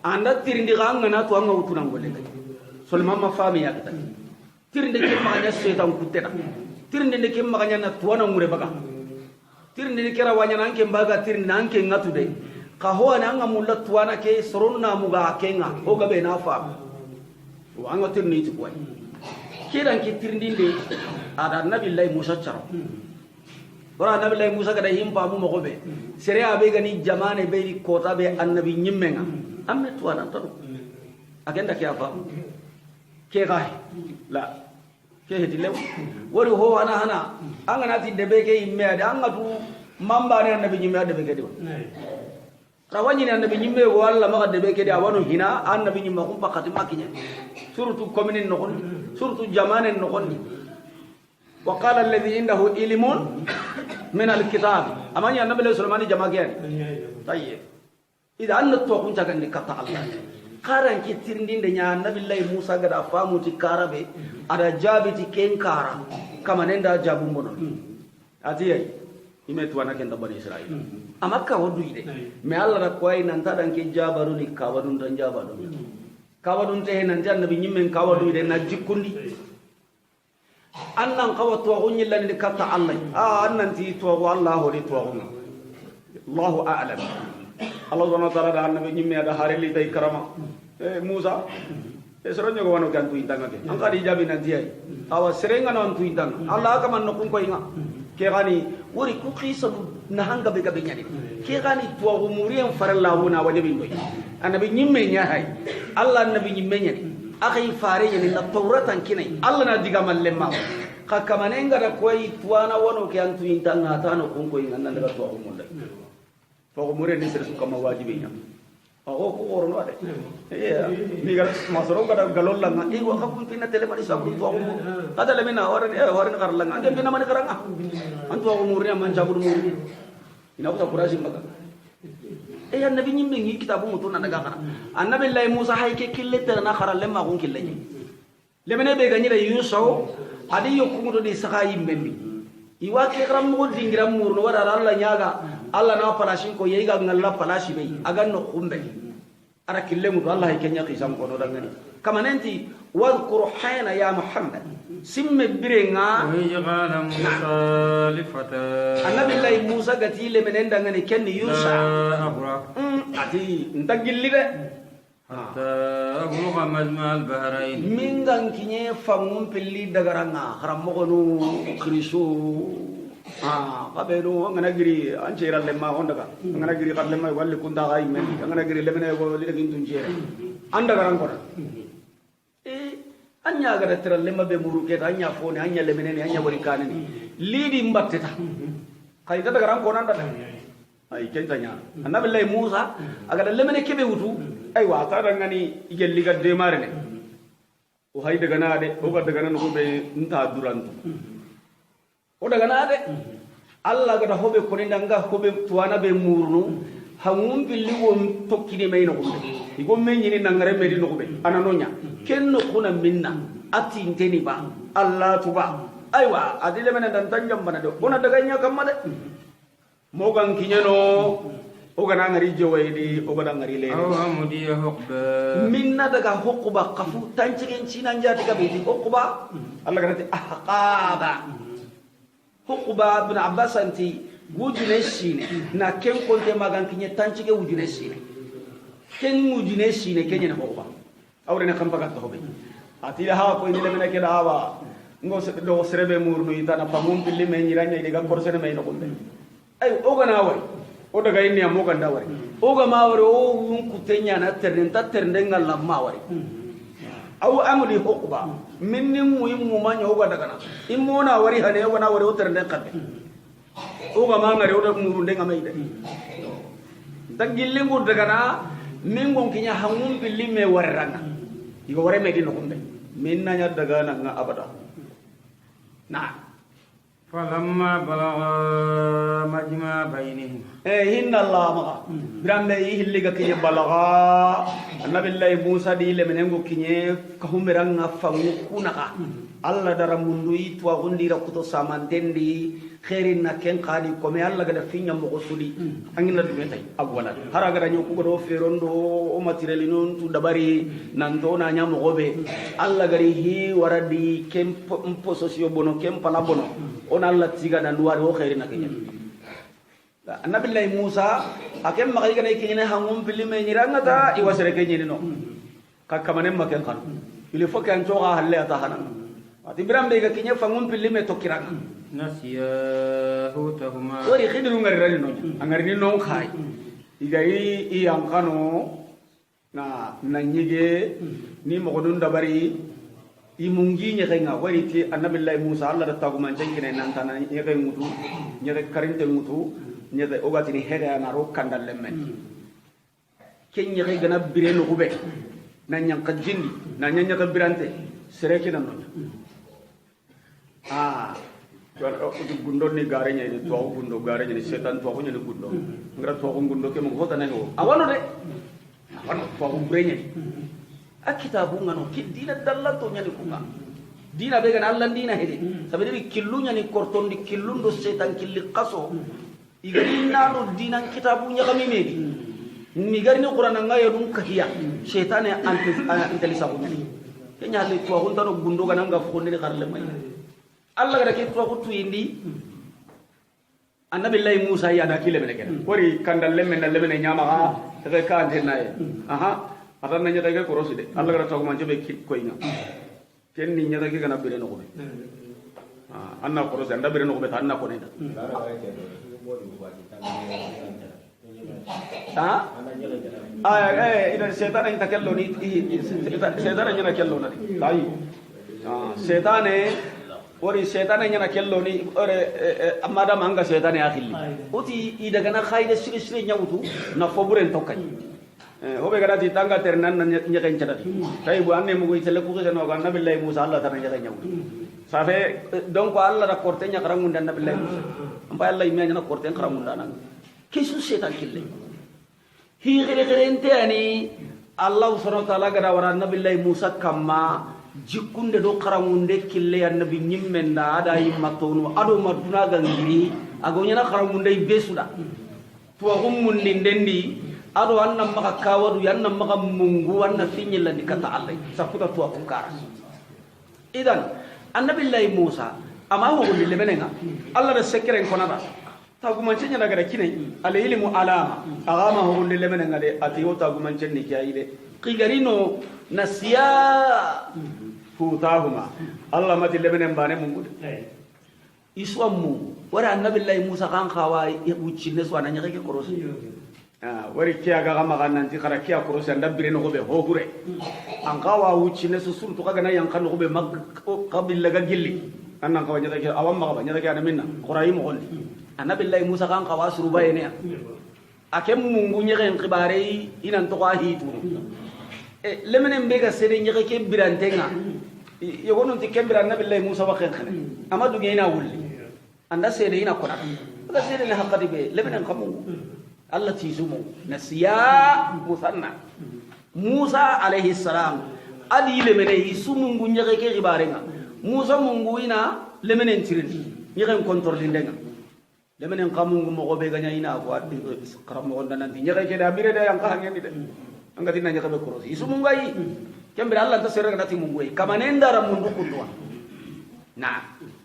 anda tirindi ganga na to anga utuna ngole solman ma fami ya kita tirinde ke maganya setan kutena tirinde ne ke maganya na tuwana ngure baga tirinde ne kera wanya nanke mbaga tirinde nanke ngatu de ka ho na anga mulla tuwana ke soronna muga kenga o gabe na fa wa anga tirni ti kwai kiran ki tirinde ada nabi Allah Musa charo ora nabi Allah Musa kada himpa mu mo be sere abe gani jamane be ri kota be annabi nyimmenga amme tuwana taro agenda ke afa ke gai la ke hedi lew wori ho ana hana anga nati debe ke imme ade anga tu mamba ne annabi nyimme ade be ke de rawani ne annabi nyimme walla ma debe ke de awanu hina annabi nyimme ko pakati makinya surtout commune no kon surtout jamane no kon wa qala alladhi indahu ilmun min alkitab amanya annabi sulaiman jamagen tayyib ida an to kun taga ni kata Allah karan ki tirndinde nya nabi Allah Musa gada famu ti karabe ada jabiti ken kara kama nenda jabu mono atiye ime tuwana ken bani Israil amakka wodu ide me Allah ra koy nan tadan ke jabaru ni kawadun tan jabaru kawadun te nan jan nabi nyimmen kawadu ide na jikundi annan kawatu wa nyilla ni kata Allah annan ti to Allah hori to Allahu a'lam Allah subhanahu wa ta'ala da annabi nyimme ada hareli tay karama Musa esoro nyogo wano kan tuintanga ke an kadi jabi nanti ay awa serenga non tuintanga Allah ka man no kun ko inga ke gani wori ku khisa na hanga be gabe nyani ke gani to umuriyan faralla wona wani bin boy annabi nyimme nya hay Allah annabi nyimme nyani akhi fare nyani na tawratan kinai Allah na diga malle ma ka kamanenga da koy tuana wono ke an tuintanga ta no kun ko inga nan daga to umunda to umure ni sere su kama wajibi nya oh orang ada, iya, ni kalau masuk orang galol lang, ibu aku pina telemani sabun tua umur, ada lebih na orang karlang, anda pina mana karang ah, antu aku umurnya mencabut umur, ini aku tak kurasi mbak. An nabi nyimbengi kita pun mutu nanda gakana, an nabi lai Musa hai ke kille terna karal lemma kun kille ni, lemene begani la Yusuf, adi yuk kumu di sakai membi, iwa ke karam mu dinggram murno wada Allah nyaga. Allah na palashin ko yeyi ga ngalla palashi be agan no kumbe ara kille mu Allah kenya qisam ko no dangani kamanenti wadhkur hana ya Muhammad simme birenga ويجعل مخالفة annabi lay Musa gati le menen dangani ken Yusa أبرح ati ntagilli de حتى أبلغ مجمع البحرين mingan kinye famum pilli dagaranga harammo no krisu kabelu ngana giri ancera lemma hondaga ngana giri kar lemma walli kunda gai men ngana giri lemene go li dagin tunjere anda garan ko anya gara tera lemma be muru ke anya fone anya lemene ni anya wori kanani lidi mbatteta kai ta garan ko nanda ay kentanya annabi lay Musa aga lemene kebe wutu ay wa ta dangani igelli gadde marene o hay daga na de o ga daga nan ko be nta durantu o daga naade Allah gada hobe ko ndanga hobe tuwana be murnu hangum billi won tokkini mayno ko igo menyini nangare medi no be ananonya kenno kuna minna ati inteni ba Allah tuba aywa adile mena dan tanjam bana do bona daga nya kamade mo gan kinyeno o gana ngari jowaydi o gada ngari le أو أمدي حقبا minna daga hukba qafu tanchigen cinan jati ka be hukba Allah gada ahqaba Hukuba bin Abbas anti wujune shine na ken konte magan kinye tanchige wujune shine ken wujune shine kenye na hukuba awre na kamba gat hobe ati ha ko ni lemena ke dawa ngo se do serebe murnu itana pamum pilli me nyiranya de ga korsene me no kombe ay oga na wari o daga inni am oga ndawari oga ma wari o wun kutenya na terden ta ternde ngalla ma wari aw amuli hukuba minni muhimmu ma nyoga daga na immona wari hane wana wari o ternde kadde oga ma ngare o da murunde ngamaide dagille ngur daga na mingon kinya hangum pilli me warranga igo ware me dino kumbe minna nya daga na nga abada na فلما بلغ مجمع بينهم hinna Allah ma birambe ihilliga kinye balaga annabi Allah Musa di le menengo kinye kahumeranga fangu kunaka Allah dara mundu itwa gundira kuto samantendi khairin na ken qadi ko me Allah gada finya mo sudi angina du metay awwala haraga danyo ko do ferondo o material non tu dabari nan do na nyamo gobe Allah gari hi waradi kem pososio bono kem pala bono on Allah tiga dan duwari o khairin na kenya annabi Allah Musa akem makai kana kenya hangum pili me nyiranga ta iwasere kenya no kakamanem maken kan ile fokan toga halle ata hanan ati biram be ga kenya fangum pili me tokiranga نسيا حوتهما wari khidru ngari rani no angari ni non khai igari i ankano na nanyige ni mo godun dabari i mungi nye nga wari ti annabi Allah Musa Allah da tagu man jengine nan tan nye kay mutu nye karinte mutu nye da ogati ni heda na ro kandal lemmen ken nye gana bire no gube nan nyang kajindi nan nyang ka birante sereki nan no gundo ni gare nyani to gundo gare nyani setan to ko nyani gundo ngara to ko gundo ke mo hota nani awano de awano to ko brenya akitabu ngano kidina dalla to nyani kunga dina be gan Allah dina hede sabedi killu nyani korton di killundo setan killi qaso igina no dina kitabu nyagami medi ni garni qur'an nga yadun kahiya setan e anteli sabu nyani kenya le to ko tano gundo gananga fo ni garle may Allah gada ke to kutu indi annabi Allah Musa ya da kile mene ken wori kandal lemme na lemme nyama ha ta ka ante nay aha atan na nyata ke korosi de alla gara tagu manje be ko inga ken ni nyata ke kana bire no ko anna korosi anda bire no ko be tanna ko ne ida setan ita kello ni setan nyana kello na dai setan ori setan nyana kello ni ore amada manga setan ya khilli uti ida kana khayde siri siri nyawtu na foburen tokkay hobe gara ti tanga ternan na nyaka nyata tay bu anne mu go itele ku ko no ga nabillahi musa allah tan nyaka nyawtu safe donc allah da korte nyaka ramunda nabillahi musa amba allah imi nyana korte karamunda nan kisu setan kille hi gere gerente ani allah subhanahu wa ta'ala gara wara nabillahi musa kamma jikunde do karamunde kille annabi nyimmenda ada yimmatonu ado maduna gangiri agonya na karamunde besuda to hummundi ndendi ado anna maka kawadu yanna maka mungu anna tinyilla dikata allah sakuta to akara idan annabillahi musa ama ho golle menenga allah da sekere konada tagumancenya daga da kinai alayilmu alama agama ho golle menenga de ati ho tagumancenni kiyayile qigarino nasiya futahuma allah mati lebenen bane mungude iswamu wara annabillahi musa kan khawa wuccinne so ananya ke korosi wari kiya ga gama kan nanti khara kiya korosi anda bire no be ho gure an kawa wuccinne so surtu kaga na yankan no be mag qabil laga gilli annan kawa nyata ke awam ma nyata ke ana minna qurayim gon annabillahi musa kan khawa suru bayene akem mungu nyere khibare inan to hitu lemenen bega sere nyere ke birantenga yogonun ti kembira nabillahi musa wa khen khane amadu geina wulli anda sere ina kona anda sere ne haqqadi be lemenen kamu allah tizumu nasiya musanna musa alayhi salam adi lemene isumungu nyere ke ribarenga musa mungu ina lemenen tirini nyere kontrol ndenga lemenen kamu mo go be ganya ina ko adi karam mo nan ti nyere ke da bire da yang ka ngeni de anga tinna nyaka be korosi isumungai kembira allah ta sere ganati mungu e kamanenda ra mundu kundwa na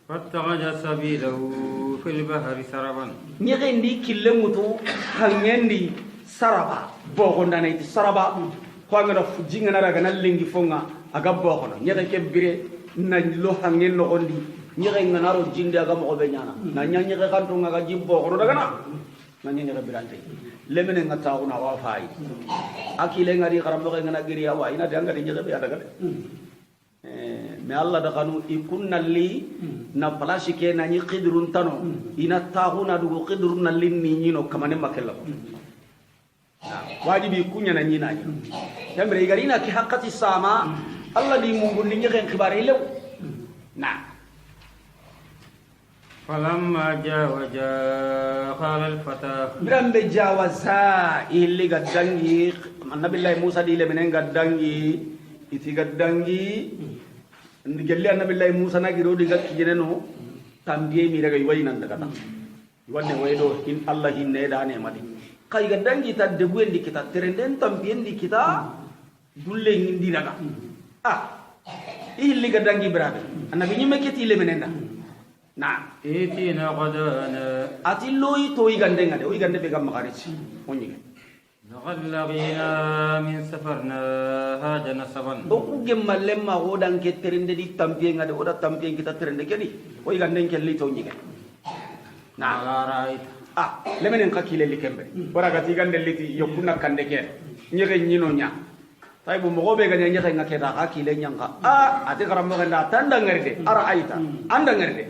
fattaja sabilahu fil bahri saraban nyegendi kille mutu hangendi saraba bo gonda nayti saraba ko ngara fujinga na daga nalingi fonga aga bo kono nyega kembire na lo hangen no gondi nyega ngana ro jinde aga mo be nyana na nyanya ka kanto ngaga jimbo kono daga na nyanya birante lemene ngata una wa fay akile ngari karambo ngana giri awa ina danga de nyega be daga me allah da kanu ikunna li na place ke na ni qidrun tano ina tauna dugo qidrun na linni nyino kamane makella wajibi kunya na nyina ni tamre igarina ki haqqati sama allah di mungu ni nyegen khibare lew na falamma jawaja qala al fata birambe jawaza illi gaddangi annabillahi musa di le menen gaddangi iti gaddangi gelli annabillahi musa na giro diga kijeno tambiye mi daga yoyi nan daga tan wanne waydo in allah hinne da ne madi kai gaddangi ta debu endi kita terenden tambiye endi kita dulle ngindi daga illi gaddangi brabe annabi nyimme keti le menenda na itina qadana atilloyi to igandenga de o igande be gam makarici onyige laqad laqina min safarna hada nasaban o ku gemmalle ma godan ke terende di tampiye ngade oda tampiye kita terende kedi o iganden ke li to nyige na ala rait lemenen kakile likembe wara gati gande liti yokuna kande ke nyige nyino nya tay bu mo be ganya nyige ngake da kakile nyanga ate garam mo ganda tanda ngarde ara aita anda ngarde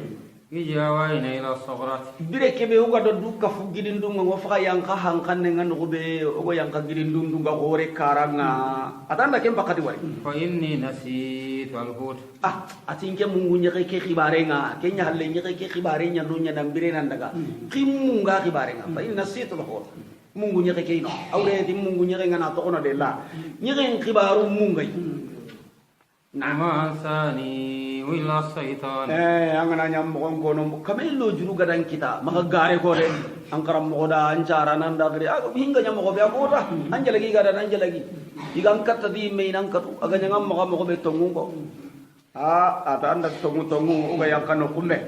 ijawaina ila sagrat bire kebe uga do dukka fu gidindunga ngo faka yanka hankanne ngan go be ogo yanka gidindunga gore karanga atanda kem pakati wari fa inni nasitu al hut atinke mungu nyeke ke khibare nga kenya halle nyeke ke khibare nya no nya nambire nan daga kimunga khibare nga fa inni nasitu al hut mungu nyeke ke no awre di mungu nyeke ngana to ono de la nyeke khibaru mungai nama ansani willa shaytan angana nyam mo ngono kamelo juru gadan kita maka gare ko de ankaram mo da ancara nan da gari hinga nyam mo be amota anjalagi gadan anjalagi igang katta di meinan katu aga nyam mo be tongu ko ata anda tongu uga yakano kumbe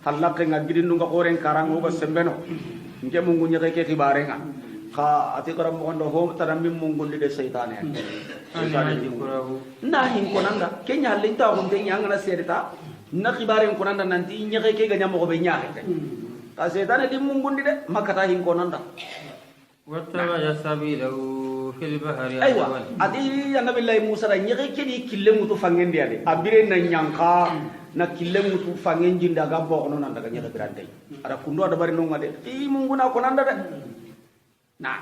halake ngagiri nunga koren karang uga sembeno nge mungu nyake ke kibarenga ka ati karam mo ndo ho tanam min mungundi de seytane أنا أذكره na hin konanda kenya linta ko de nyanga na serita na khibare konanda nanti nyake ke ganya mo be nyake ka seytane di mungundi de makata hin konanda واتبع سبيله في البحر aywa عجبا ati annabillahi musa da nyake ke di kille mutu fangen dia de abire na nyanka na kille mutu fangen jinda ga bo kono nan daga nyake birante ada kundo ada bari no ngade ti munguna konanda de na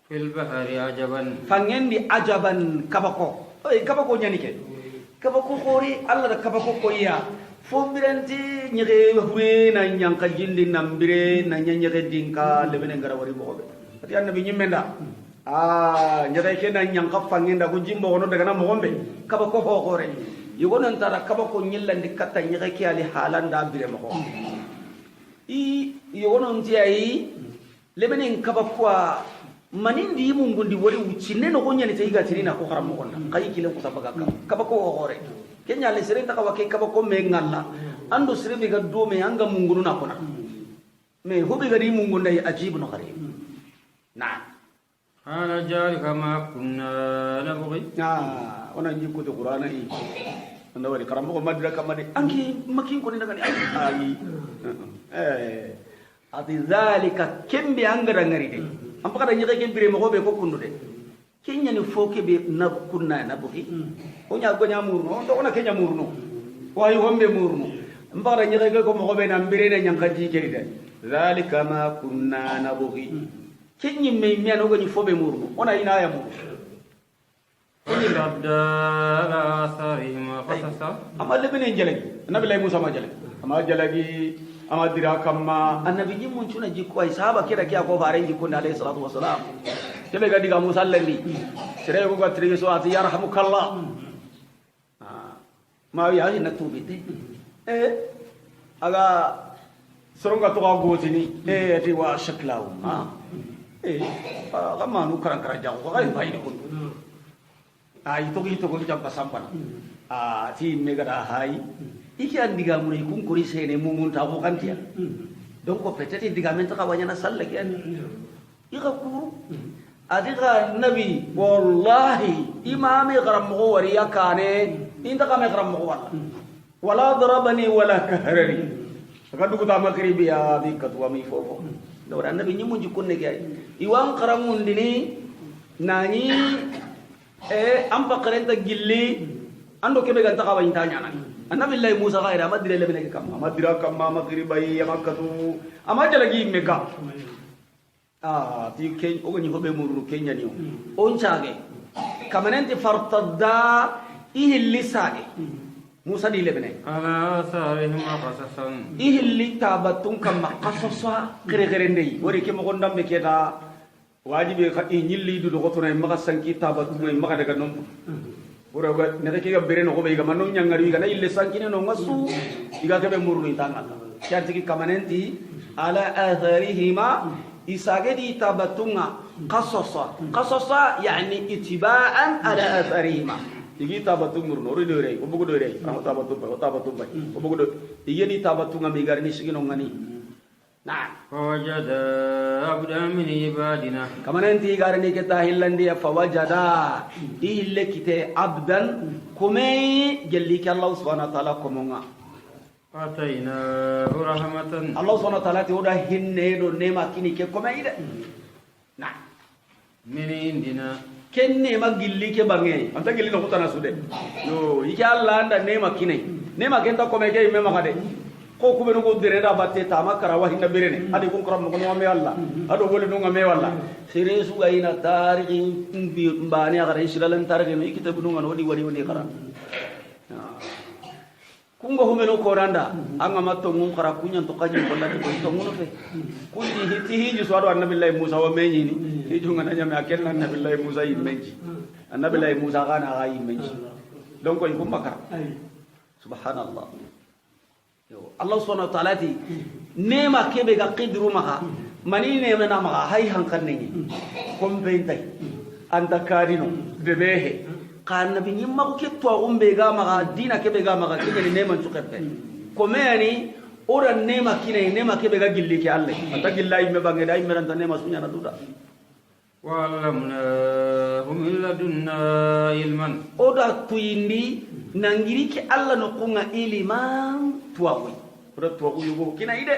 في البحر عجبا fangen di ajaban kabako kabako nyani ke kabako khori alla da kabako ko ya fo biranti nyege hure na nyanka jindi nambire na nyanyege dinka lebene ngara wari bobe ati annabi nyimenda nyege ke na nyanka fangen da ko jimbo wono daga na mogombe kabako ho khore yugo nan tara kabako nyillandi katta nyege ke ali halanda bire mo i yugo non ti ai lebene kabako manindi mungundi wori ucine no gonya ni taiga tirina ko haram ko na kai kile ko sabaga ka ko hore kenya le sere ta ka wake ka ko me ngalla ando sere be ga do me anga mungunu na kona me hobi ga di mungunda yi ajib no kare na قال ذلك ما كنا نبغي ona jikko to qur'ana yi anda wari karam ko madra kamade anki makin ko ni daga ni ayi ati zalika kembe angara ngari de ampa kada nyaka ke bire mo be ko kundu de kenya ni foke be na kunna na buki o nya go nya murno ndo ona kenya murno wayi hombe murno ampa kada nyaka ko mo be na bire ne nyanka ji ke de zalika ma kunna na buki kenya me me no go ni fobe murno ona ina ya mu ورد على آثارهم قصصا amma lebene jalagi annabi lay musa ma jalagi amma jalagi amma dira kamma annabi ji mun tuna ji ko ay sahaba kira kiya ko faare ji ko alayhi salatu wassalam kebe ga diga musa landi sere ko ga tri so ati yarhamukallah ma ya ni natubite aga soronga to ga gotini ati wa shaklaw kama nu karang karang jago ko ay fayni ko itu ko jampa sampana ti megada hay iki andiga mun kun kori sene mun ta ko kantia donc peut-être diga men ta wanya na salle ki an ika kuru adiga nabi wallahi imami garam ko wari yakane inta kame garam ko wala darabani wala kahrani akadu ko ta makribi ya bi katwa mi fofo dawra nabi nyimu jikunne gay iwan qaramun dini nani ampa qarenta gilli ando kebe ganta ka wayta nyana annabi allah musa gaira amadire lebene kam amadira kam magribai amakatu amadalagi meka ti ken o gni hobe muru kenya ni on chage kamanenti fartadda ihilli sage musa di lebene على آثارهم قصصا ihilli tabatun kam qasasa gere gere ndey wori ke mo gondam be keta wajibi ka nyilli du do gotuna maka sanki tabatu mai maka daga non ora ga ne ke ga bere no ko be ga manon nyangari ga na ille sanki ne no ngasu iga ke be murnu itanga cyarti ki kamanenti ala atharihima isagedi tabatunga qasasa yani itibaan ala atharihima igi tabatu murnu ro do re ko bugo do re tabatu ba ko bugo do igi tabatunga mi garni sigino ngani nah فوجد عبدا من عبادنا كمان انت غارني كتا هيلندي فوجدا إلا كتا عبدا كمي جليك الله سبحانه وتعالى كمونا آتيناه رحمة الله سبحانه وتعالى تقول هنيدو نيما كيني كمي ده نعم من عندنا كن نيما جلي كبانجي أنت جلي نقطة نسودة يو يجي الله عند نيما كيني نيما كنتا كمي كي مما كده ko kubenu go direda batte tama karawa hinna berene adi kun kram ko me Allah ado wole no me walla sire su ga ina tarihi bi mbani agara isilalan tarihi no ikita bunu ngano wadi kara kungo humeno ko randa anga matto mun kara kunya to kajin ko lati ko to mun fe kunji hiti hiji so ado annabillahi musa wa menyi ni hiji ngana nyame akel annabillahi musa yi menji annabillahi musa kana ga yi menji donc ko makara subhanallah Allah subhanahu wa ta'ala ti nema kebe ga qidru maka mani nema na maka hay hankan ni kombentai anda karino bebehe kan nabi nyimma ko ketto umbe ga maka dina kebe ga maka kebe nema tukebe komeni ora nema kine nema kebe ga gilli ke Allah anta gillahi me bange dai meranta nema sunya na duda وعلمناه من لدنا علما oda tuyindi nangiri ke alla no kunga iliman tuwawi oda tuwawi yugo kina ide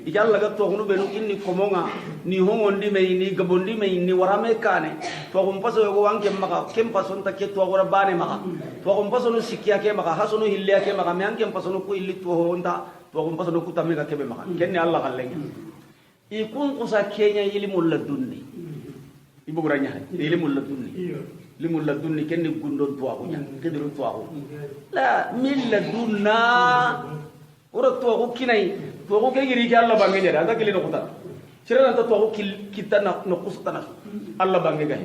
ike alla ga tuwunu benu kinni komonga ni hongondi me ni gabondi me ni warame kane tuwum paso yugo wanke maka kem paso nta ke tuwura bane maka tuwum paso no sikia ke maka hasono hilya ke maka me anke paso no ku illi tuwonta tuwum paso no ku tamega kebe maka kenni alla kallenga ikun kusa kenya ilimul ladunni ibu guranya ilimul ladunni limul ladunni kenni gundon tuwaku nya kediru tuwaku la mil ladunna ora tuwaku kinai tuwaku ke giri ke alla bangi nya da kili no kuta sirana ta tuwaku kitana no kusutana alla bangi ga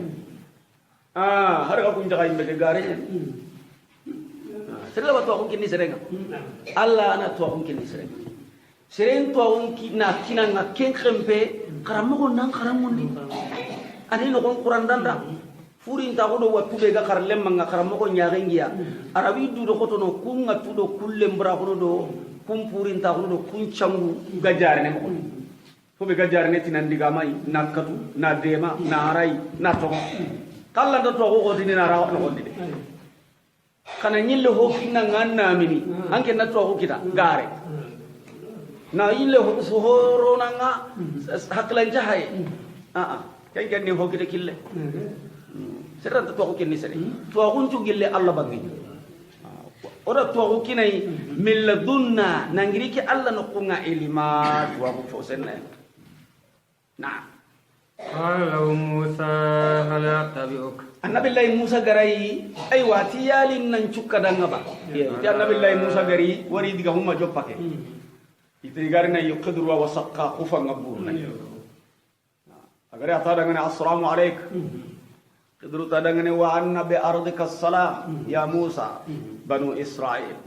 har ka kun jaga imbe gare nya sirala tuwaku kinni serenga alla ana tuwaku kinni serenga seren tuwaku kina kinanga kenkrempe karamugo nan karamundi ani no kon quran danda furin ta godo wattu be ga karlem manga karamo ko nyaarengiya arabi du do kotono kunga tudo kulle mbra ko do kum furin ta godo kun changu gajare ne mo fo be gajare ne tinan diga mai nakatu na dema na rai na to kala do to ko dini na rawa no dini kana nyille ho kinna nganna mini anke na to ko kita gare na yille ho so horo nanga haklan jahay kay ken ni ho kita kille seran to ko kenni sere to gunju gille alla bangi ora to ko kinai min ladunna nangiri ki alla no kunga ilima to ko fo senne na قال موسى هل أتبعك annabi allah musa garai ay wati yalin nan cukka danga ba ya annabi allah musa gari wari diga humma joppake ite garina yuqdiru wa saqqa khufa ngabur agare ata danga assalamu alayk qidru ta danga wa anna bi ardika assalam ya musa banu israil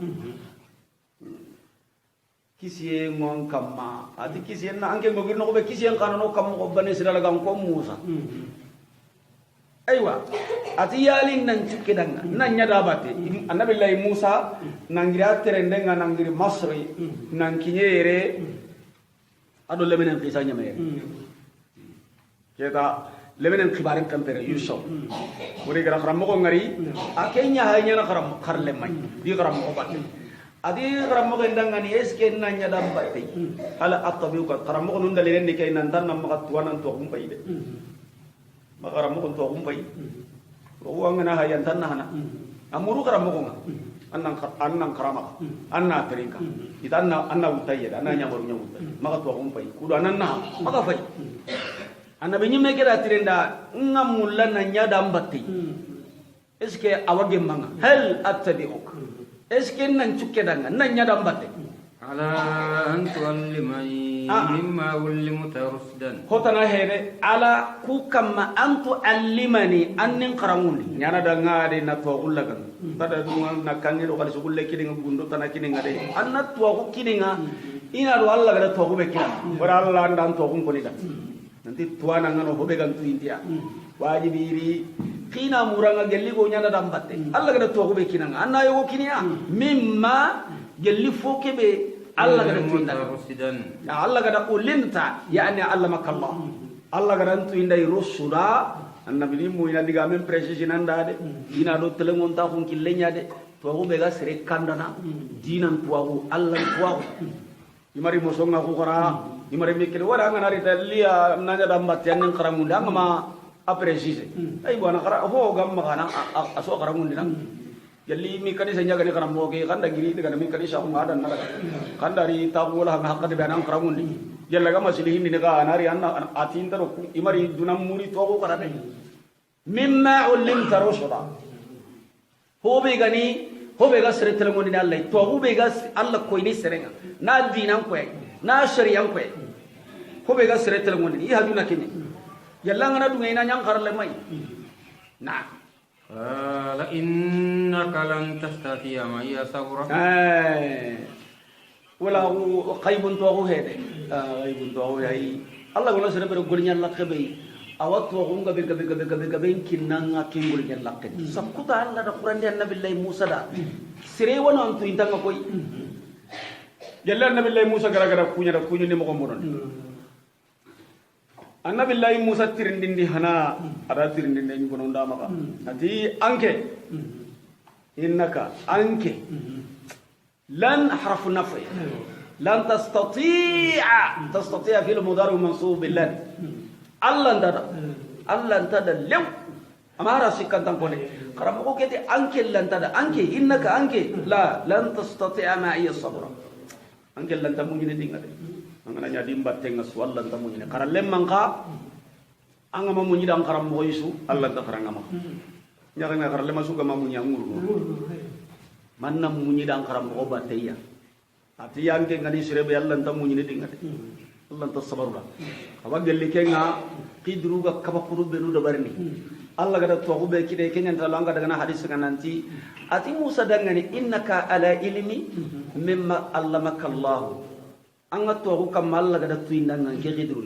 kisiye ngon kamma ati kisiye na anke ngogir no be kisiye kana no kam ko bani israil gam ko musa aywa ati yalin nan cukke danga nan nyada bate annabi allah musa nangira terende nga nangiri masri nan kinyere ado lemenen kisa nyame keta lemenen khibaren kampere yusuf wori gara kharam ko ngari akenya hanya na kharam kharle mai di kharam ko batte adi kharam ko ndanga ni eske nan nyada bate ala atabiu ka kharam ko nunda lenen ni kay nan tan nam ka tuwanan to kum payde makara mo to kumpai o ngana hayan tan hana amuru kara mo nga annan karama anna terinka itanna anna utayya anna nyamaru nyamutta maka to kumpai kudu anna maka fai annabi nyimme kira tirenda ngamulla na nyada mbatti eske awage manga hal attabi'uk eske nan cukke danga nan nyada mbatti على أن تعلمني مما علمت رشدا hotana hede ala ku kamma an tuallimani annin qaramuni nyana da ngade na to ullaga tada dunga na kangiro kali sugulle kidinga gundo tana kidinga de anna to ku kidinga ina do alla ga to ku be kidinga wara alla ndan to ku konida nanti tuana ngano hobe gan tu india wajibiri kina muranga gelli go nyana da mbatte alla ga to ku be kidinga anna yo kiniya mimma gelli fokebe Allah gada tuinda ya Allah gada ulinta yani allamaka Allah Allah gada tuinda rusula annabi ni mu ina diga men precision anda de ina do telengon ta kun killenya de to go be ga sere kandana dinan tuwagu Allah tuwagu imari mosonga ko kara imari mikir wala ngana rita liya nanya dambat yang karamunda ngama aprecise ay bona kara ho gamma kana aso karamunda jalli mi kadi sanya gani karamo ke kanda giri daga mi kadi sahu ngadan nada kanda ri tabula ha hakka de banang karamundi jalla ga maslihin ni ga anari anna atin taro imari dunam muri to ko karate mimma ulimta rushda hobe ga sere telengoni ni Allah to hobe ga Allah ko ni serenga na dinan ko na shari'an ko hobe ga sere telengoni i haduna kini jalla ngana dunga ina nyang karle mai na قال إنك لن تستطيع معي صبرا ولا قيب توغو هذا قيب توغو هاي الله قال سنة برغورنيا لقبي awat توغو gabe kinanga kingulnya lakken sakkuta Allah da Quran dia Nabi Allah Musa da sire wona antu intanga koy jalla Nabi Allah Musa gara-gara kunya ni mo ko monon annabi Allah Musa tirindindi hana ada tirindinde ni kono ndama ka ati anke innaka anke lan harfu nafi lan tastati'a fil mudari mansub billan Allah ntada lew amara sikkan tan kone karamo ko kete anke lan tada anke innaka anke lan tastati'a ma iya sabra anke lan tamu ni dingade angana nya dimbatte nga su Allah tamu ni karallem manka anga mamu ni dan karam mo yisu Allah ta karanga ma nya nga karallem su ga mamu nya nguru manna mu ni dan karam ko batteya ati yanke ngani sirebe Allah tamu ni dingade Allah ta sabarula awagelli kenga qidru ga kabakuru benu da barni Allah gada to be kide kenyan ta langa daga na hadis kananti ati Musa dangani innaka ala ilmi mimma allamaka Allah anga to kam Allah gada tuindanga ke qidru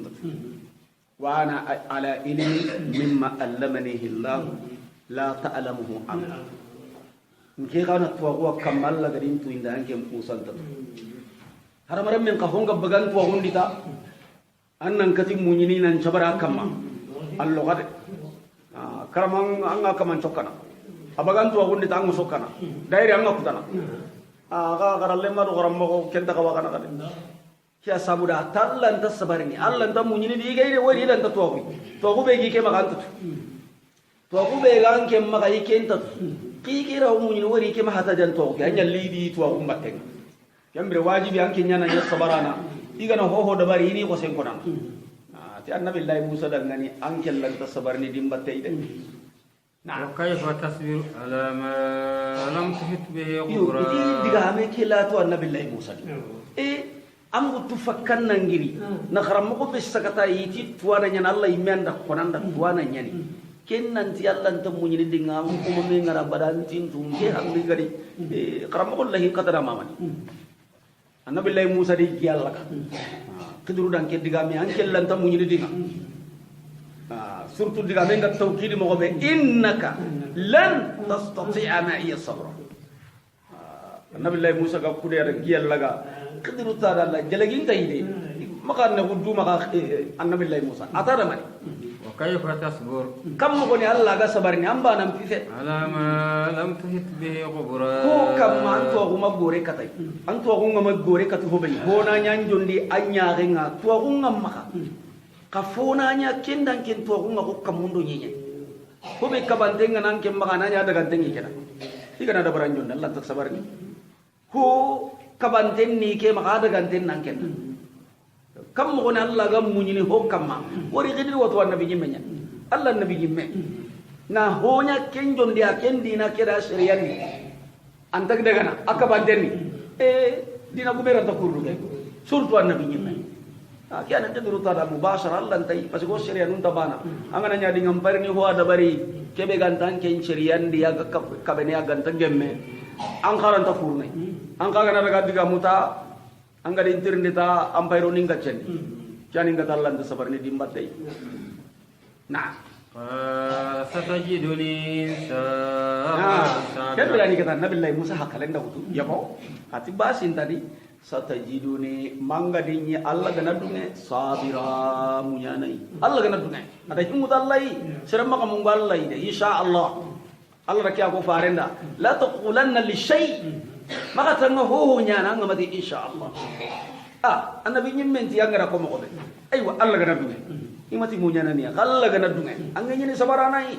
wa ana ala ilmi mimma allamanihi Allah la ta'lamuhu anta nke kana to kam Allah gada tuindanga ke Musa ta haramaram men ka honga bagan to hundita annan kati munyini nan cabara kamma allo gade karamang anga kaman chokana abagan to agundi tangu sokana dairi anga kutana aga garalle maru garammo ko kenta ka wakana kade kiya sabuda tallan tasabarini allan ta munyini di gaire wari dan ta to ko be gi ke magan to ko be gan ke maga ikenta ki kira munyini wari ke mahata jan to ke anya lidi to ko mbatten kambre wajibi anke nyana ya sabarana igana hoho da bari ni ko sen ko nan ti annabi Allah Musa dangani anke lan tasabarni dimbatte ide wa kayfa tasbiru ala ma lam tuhit bihi qudra diga me kila to annabi Allah Musa am gutu fakkan nangiri na kharam ko be sakata yiti tuwana nyana Allah imenda konanda tuwana nyani kennan ti Allah tam munyini dinga ko mo me ngara badan tin tumke hamdi gari kharam ko Allah qadara mamani annabi Allah Musa di yalla ka kiduru dan ke diga me anke lan tam munyini dinga surtout diga me ngat tawkidi mo be innaka lan tastati'a ma iya sabra annabi Allah Musa ga kudere yalla ga kiduru ta dalla jelagin tayde maka ne guddu maka annabi Allah Musa atara mani wa kayfa tasbur kam mo ni Allah ga sabarni amba nam fife ala ma lam tuhit bihi qubra ko kam man to ko magore katay an to ko magore katu hobay bona nyanjondi anya renga to ko ngamaka ka fona nya kendan ken to ko ngako kamundo nyenye ko be kabante nganan ken maka nanya daga tengi kena igana da baranjon Allah tak sabarni ko kabanten ni ke maka daga ten nan ken kam mo ne Allah ga munyini ho kamma wori gidi wato annabi nyimmenya Allah nabi nyimme na honya kenjon dia kendina keda seriyani antak daga na akabanten ni dina gubera ta kurdu ke surtu annabi nyimme kiana te duruta da mubashara Allah tai pasiko seriyanun tabana angana nya di ngampar ni ho ada bari kebe gantan ken seriyan dia ga kabene gantan gemme an karanta furne an kaga na daga diga muta an ga intirndi ta ampayro ninga chen jani ga tallan da sabarni dimbatte na satajiduni kan berani kata nabi Allah Musa hakalan da hutu ya ko ati basin tadi satajiduni manga dinyi Allah gana dunge sabira munyanai Allah gana dunge ada himu dallai serama kamu ngallai de insya Allah Allah rakia ko farenda la taqulanna li shay maka tanga ho nyana ngamati insyaallah annabi nyimmenti angara ko mo ko be aywa Allah gana dunga imati mu nyana ni Allah gana dunga anganya ni sabaranai